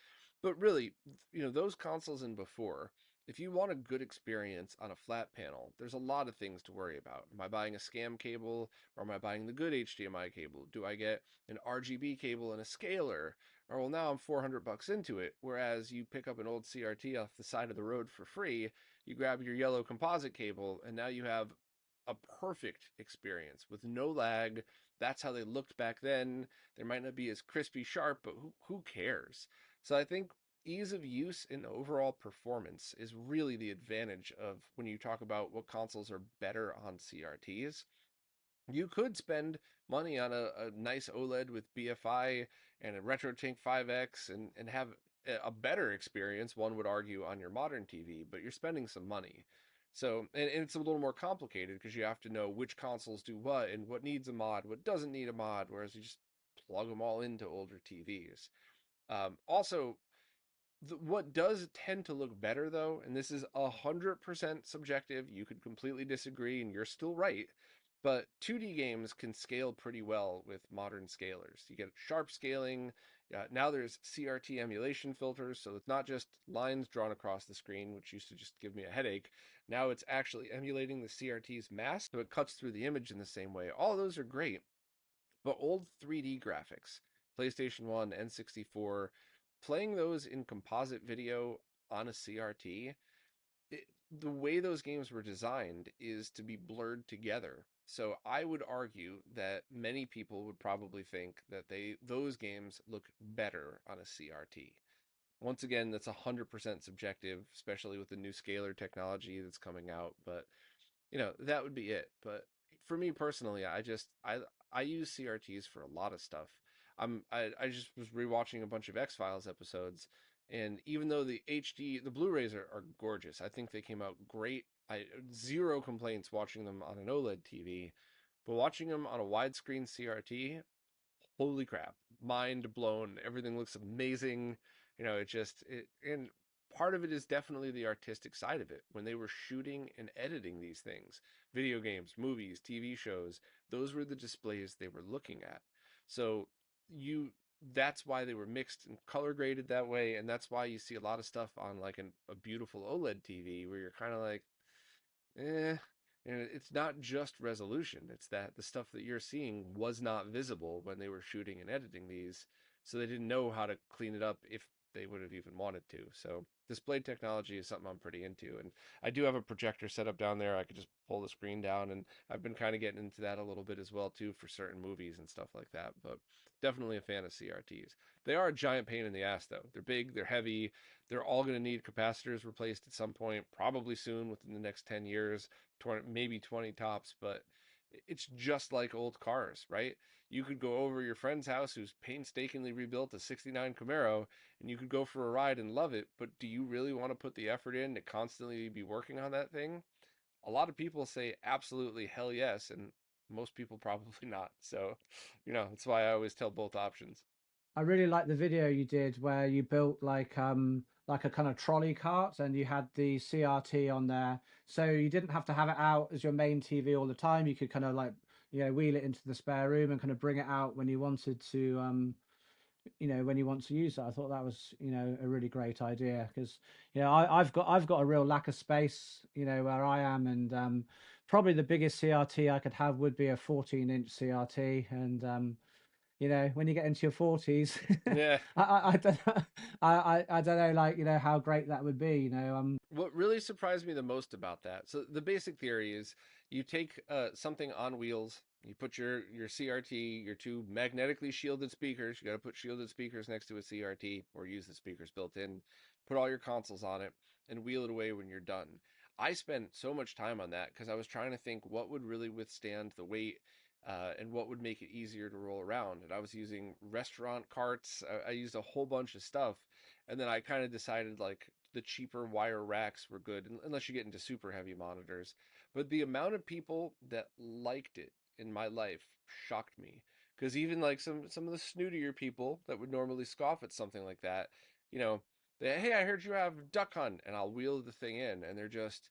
But really, those consoles and before, if you want a good experience on a flat panel, there's a lot of things to worry about. Am I buying a scam cable, or am I buying the good HDMI cable? Do I get an RGB cable and a scaler? Or, well, now I'm $400 into it. Whereas you pick up an old CRT off the side of the road for free, you grab your yellow composite cable, and now you have a perfect experience with no lag. That's how they looked back then. They might not be as crispy sharp, but who cares? So I think ease of use and overall performance is really the advantage of when you talk about what consoles are better on CRTs. You could spend money on a nice OLED with BFI and a RetroTink 5X and have a better experience, one would argue, on your modern TV, but you're spending some money. So, and it's a little more complicated because you have to know which consoles do what and what needs a mod, what doesn't need a mod, whereas you just plug them all into older TVs. Also, what does tend to look better though, and this is 100% subjective, you could completely disagree and you're still right, but 2D games can scale pretty well with modern scalers. You get sharp scaling. Now there's CRT emulation filters, so it's not just lines drawn across the screen, which used to just give me a headache. Now it's actually emulating the CRT's mask, so it cuts through the image in the same way. All those are great, but old 3D graphics, PlayStation 1, N64, playing those in composite video on a CRT, the way those games were designed is to be blurred together. So I would argue that many people would probably think that those games look better on a CRT. Once again, that's 100% subjective, especially with the new scaler technology that's coming out, but that would be it. But for me personally, I use CRTs for a lot of stuff. I just was rewatching a bunch of X-Files episodes, and even though the Blu-rays are gorgeous, I think they came out great. I zero complaints watching them on an OLED TV, but watching them on a widescreen CRT, holy crap, mind blown. Everything looks amazing. And part of it is definitely the artistic side of it. When they were shooting and editing these things, video games, movies, TV shows, those were the displays they were looking at. So you that's why they were mixed and color graded that way, and that's why you see a lot of stuff on like a beautiful OLED TV where you're kind of like, eh. And it's not just resolution. It's that the stuff that you're seeing was not visible when they were shooting and editing these, so they didn't know how to clean it up if they would have even wanted to. So display technology is something I'm pretty into, and I do have a projector set up down there. I could just pull the screen down, and I've been kind of getting into that a little bit as well too for certain movies and stuff like that. But definitely a fan of CRTs. They are a giant pain in the ass though. They're big, they're heavy, they're all going to need capacitors replaced at some point, probably soon within the next 10 years, 20, maybe 20 tops, but it's just like old cars, right? You could go over your friend's house who's painstakingly rebuilt a 69 Camaro and you could go for a ride and love it, but do you really want to put the effort in to constantly be working on that thing? A lot of people say absolutely hell yes, and Most people probably not. So, that's why I always tell both options. I really like the video you did where you built like a kind of trolley cart and you had the CRT on there. So you didn't have to have it out as your main TV all the time. You could kind of like, wheel it into the spare room and kind of bring it out when you wanted to when you want to use it. I thought that was, a really great idea because, I've got a real lack of space, where I am, and probably the biggest CRT I could have would be a 14-inch CRT, and when you get into your 40s, Yeah. I don't know, I don't know, like, how great that would be, What really surprised me the most about that, so the basic theory is you take something on wheels, you put your CRT, your two magnetically shielded speakers. You got to put shielded speakers next to a CRT or use the speakers built in. Put all your consoles on it and wheel it away when you're done. I spent so much time on that because I was trying to think what would really withstand the weight and what would make it easier to roll around. And I was using restaurant carts. I used a whole bunch of stuff, and then I kind of decided like the cheaper wire racks were good, unless you get into super heavy monitors. But the amount of people that liked it in my life shocked me. Because even like some of the snootier people that would normally scoff at something like that, you know, hey, I heard you have Duck Hunt, and I'll wheel the thing in, and they're just,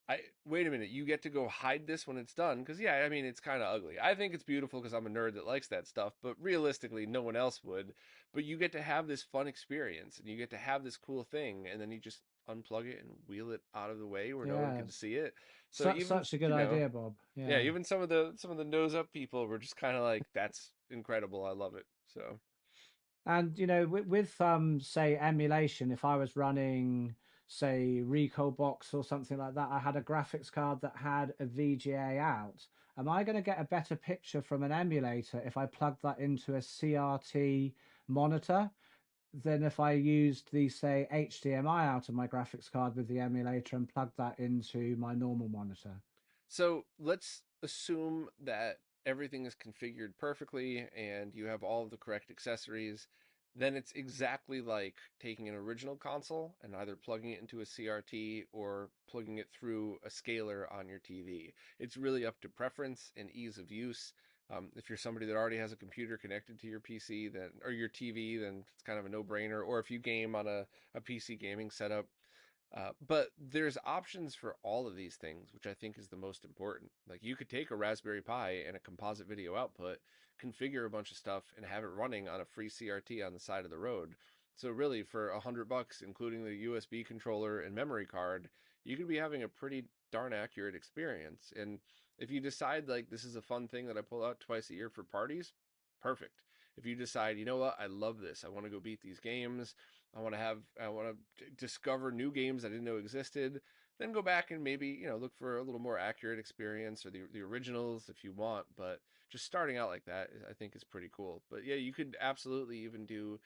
I wait a minute, you get to go hide this when it's done? Because yeah, I mean it's kind of ugly. I think it's beautiful because I'm a nerd that likes that stuff, but realistically, no one else would. But you get to have this fun experience, and you get to have this cool thing, and then you just unplug it and wheel it out of the way where no one yeah, can see it. So even such a good idea, Bob. yeah, Yeah. even some of the nose up people were just kind of like, that's incredible. I love it. So And with say emulation, if I was running say Box or something like that, I had a graphics card that had a VGA out. Am I going to get a better picture from an emulator if I plug that into a CRT monitor than if I used the say HDMI out of my graphics card with the emulator and plugged that into my normal monitor? So let's assume that everything is configured perfectly and you have all of the correct accessories. Then it's exactly like taking an original console and either plugging it into a CRT or plugging it through a scaler on your TV. It's really up to preference and ease of use. If you're somebody that already has a computer connected to your PC, then or your TV, then it's kind of a no-brainer. Or if you game on a PC gaming setup, but there's options for all of these things, which I think is the most important. Like you could take a Raspberry Pi and a composite video output, configure a bunch of stuff, and have it running on a free CRT on the side of the road. So really, for $100, including the USB controller and memory card, you could be having a pretty darn accurate experience. And if you decide like this is a fun thing that I pull out twice a year for parties, perfect. If you decide, you know what, I love this, I want to go beat these games, I want to discover new games I didn't know existed. Then go back and maybe look for a little more accurate experience or the originals if you want. But just starting out like that, I think is pretty cool. But yeah, you could absolutely even do.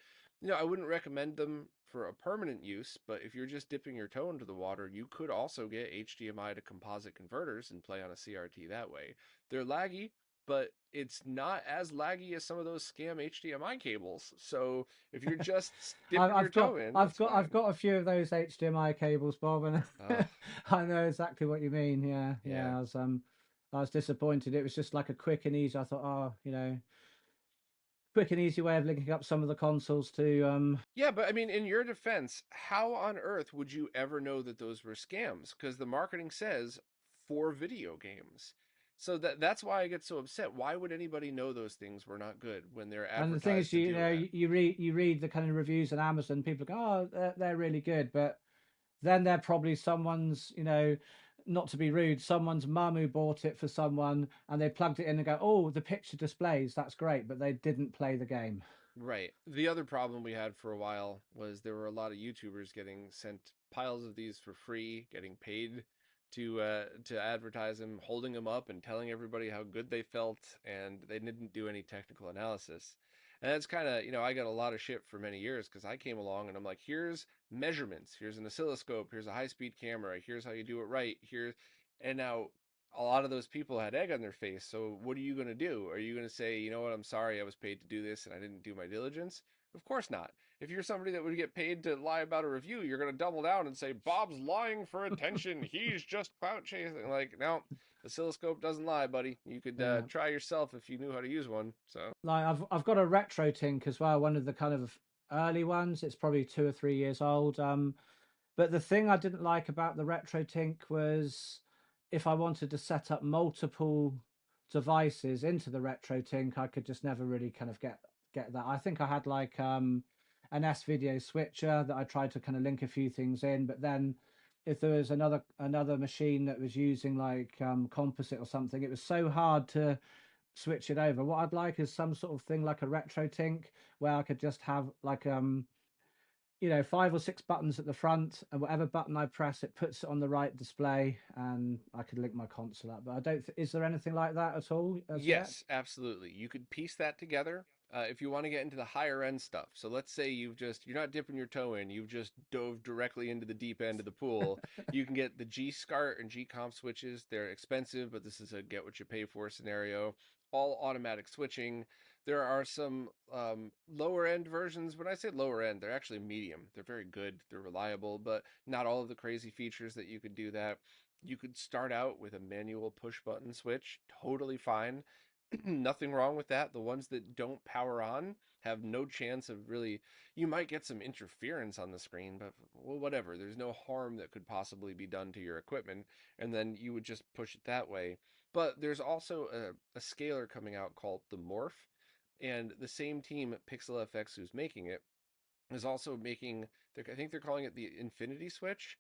I wouldn't recommend them for a permanent use, but if you're just dipping your toe into the water, you could also get HDMI to composite converters and play on a CRT that way. They're laggy, but it's not as laggy as some of those scam HDMI cables. So if you're just dipping your toe in, that's I've fine. got a few of those HDMI cables, Bob, and Oh, I know exactly what you mean. Yeah, yeah. yeah. I was disappointed. It was just like a quick and easy. I thought, oh, quick and easy way of linking up some of the consoles to Yeah, but I mean, in your defense, how on earth would you ever know that those were scams? Because the marketing says for video games. So that's why I get so upset. Why would anybody know those things were not good when they're And the thing is, advertised to do that? you read the kind of reviews on Amazon. People go, oh, they're really good, but then they're probably someone's, not to be rude, someone's mum who bought it for someone, and they plugged it in and go, oh, the picture displays, that's great, but they didn't play the game. Right. The other problem we had for a while was there were a lot of YouTubers getting sent piles of these for free, getting paid to advertise them, holding them up and telling everybody how good they felt, and they didn't do any technical analysis. And that's kind of, I got a lot of shit for many years because I came along and I'm like, here's measurements, here's an oscilloscope, here's a high-speed camera, here's how you do it right, here. And now a lot of those people had egg on their face. So what are you going to do? Are you going to say, you know what, I'm sorry, I was paid to do this and I didn't do my diligence? Of course not. If you're somebody that would get paid to lie about a review, you're going to double down and say, Bob's lying for attention. He's just clout chasing. Like, no, oscilloscope doesn't lie, buddy. You could Yeah. try yourself if you knew how to use one. So, Like I've got a RetroTink as well, one of the kind of early ones. It's probably 2 or 3 years old. But the thing I didn't like about the RetroTink was if I wanted to set up multiple devices into the RetroTink, I could just never really kind of get that. I think I had like an S video switcher that I tried to kind of link a few things in, but then if there was another machine that was using like composite or something, it was so hard to switch it over. What I'd like is some sort of thing like a RetroTink where I could just have like 5 or 6 buttons at the front, and whatever button I press, it puts it on the right display, and I could link my console up. But I don't. Is there anything like that at all as yet? yes, absolutely. You could piece that together if you want to get into the higher end stuff. So let's say you're not dipping your toe in, you've just dove directly into the deep end of the pool. You can get the G SCART and G Comp switches. They're expensive, but this is a get what you pay for scenario. All automatic switching. There are some lower end versions. When I say lower end, they're actually medium. They're very good. They're reliable, but not all of the crazy features that you could do that. You could start out with a manual push button switch, totally fine. Nothing wrong with that. The ones that don't power on have no chance of really, you might get some interference on the screen, but well, whatever. There's no harm that could possibly be done to your equipment, and then you would just push it that way. But there's also a scaler coming out called the Morph, and the same team, Pixel FX, who's making it, is also making, I think they're calling it the Infinity Switch,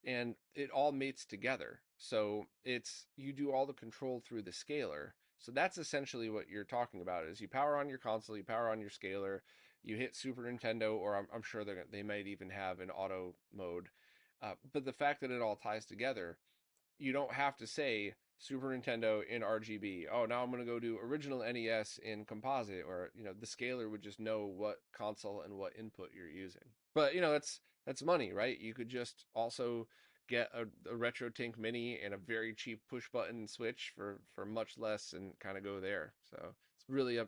and it all mates together. So it's you do all the control through the scaler. So that's essentially what you're talking about is you power on your console, you power on your scaler, you hit Super Nintendo, or I'm sure they might even have an auto mode. But the fact that it all ties together, you don't have to say Super Nintendo in RGB. Oh, now I'm going to go do original NES in composite, or the scaler would just know what console and what input you're using. But that's money, right? You could just also get a RetroTink Mini and a very cheap push button switch for much less and kind of go there. So it's really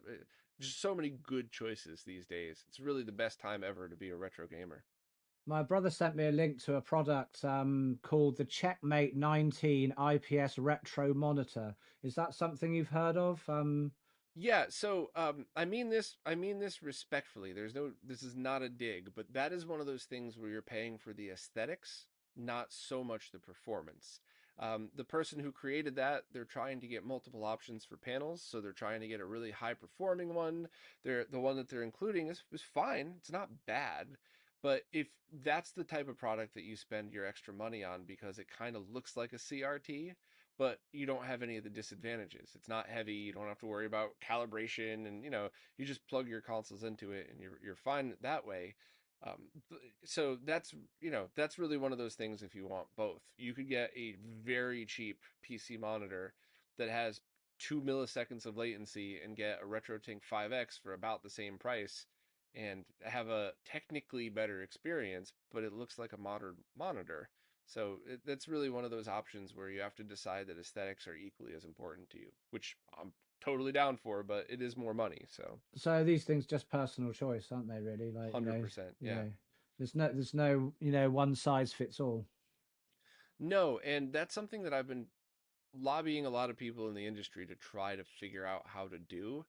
just so many good choices these days. It's really the best time ever to be a retro gamer. My brother sent me a link to a product called the Checkmate 19 IPS Retro Monitor. Is that something you've heard of? Yeah, so I mean this respectfully. This is not a dig, but that is one of those things where you're paying for the aesthetics, not so much the performance. The person who created that, they're trying to get multiple options for panels, so they're trying to get a really high performing one. The one that they're including is fine. It's not bad. But if that's the type of product that you spend your extra money on because it kind of looks like a CRT, but you don't have any of the disadvantages. It's not heavy. You don't have to worry about calibration, and you just plug your consoles into it, and you're fine that way. Um, so that's really one of those things. If you want both, you could get a very cheap PC monitor that has 2 milliseconds of latency and get a RetroTink 5X for about the same price and have a technically better experience, but it looks like a modern monitor. So that's really one of those options where you have to decide that aesthetics are equally as important to you, which I'm totally down for, but it is more money. So So these things just personal choice, aren't they? Really, like 100%. Yeah. there's no one size fits all. No, and that's something that I've been lobbying a lot of people in the industry to try to figure out how to do.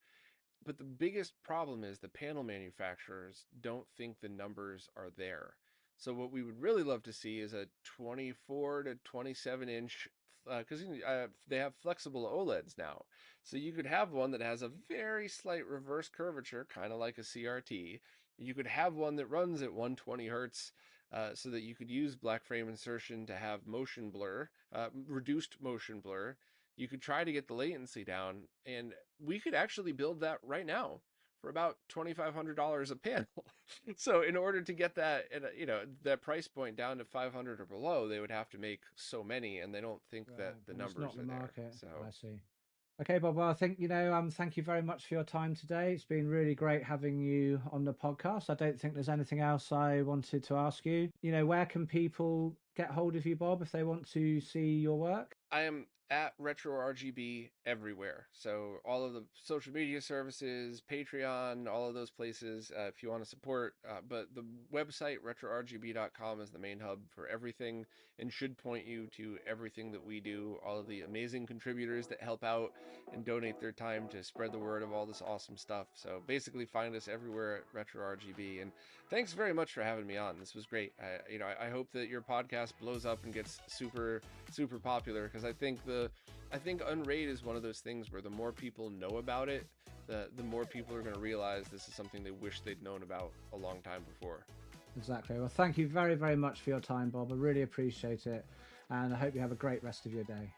But the biggest problem is the panel manufacturers don't think the numbers are there. So what we would really love to see is a 24 to 27 inch, because they have flexible OLEDs now. So you could have one that has a very slight reverse curvature, kind of like a CRT. You could have one that runs at 120 hertz, so that you could use black frame insertion to have motion blur, reduced motion blur. You could try to get the latency down, and we could actually build that right now for about $2,500 a panel. So in order to get that at that price point down to 500 or below, they would have to make so many, and they don't think that Right, the and it's numbers not the are there. market. So I see. Okay, Bob. Well, I think thank you very much for your time today. It's been really great having you on the podcast. I don't think there's anything else I wanted to ask you. Where can people get hold of you, Bob, if they want to see your work? I am at RetroRGB everywhere. So all of the social media services, Patreon, all of those places, if you want to support. But the website, RetroRGB.com, is the main hub for everything and should point you to everything that we do, all of the amazing contributors that help out and donate their time to spread the word of all this awesome stuff. So basically find us everywhere at RetroRGB. And thanks very much for having me on. This was great. I hope that your podcast blows up and gets super popular, because I think Unraid is one of those things where the more people know about it, the more people are going to realize this is something they wish they'd known about a long time before. Exactly. Well, thank you very, very much for your time, Bob. I really appreciate it, and I hope you have a great rest of your day.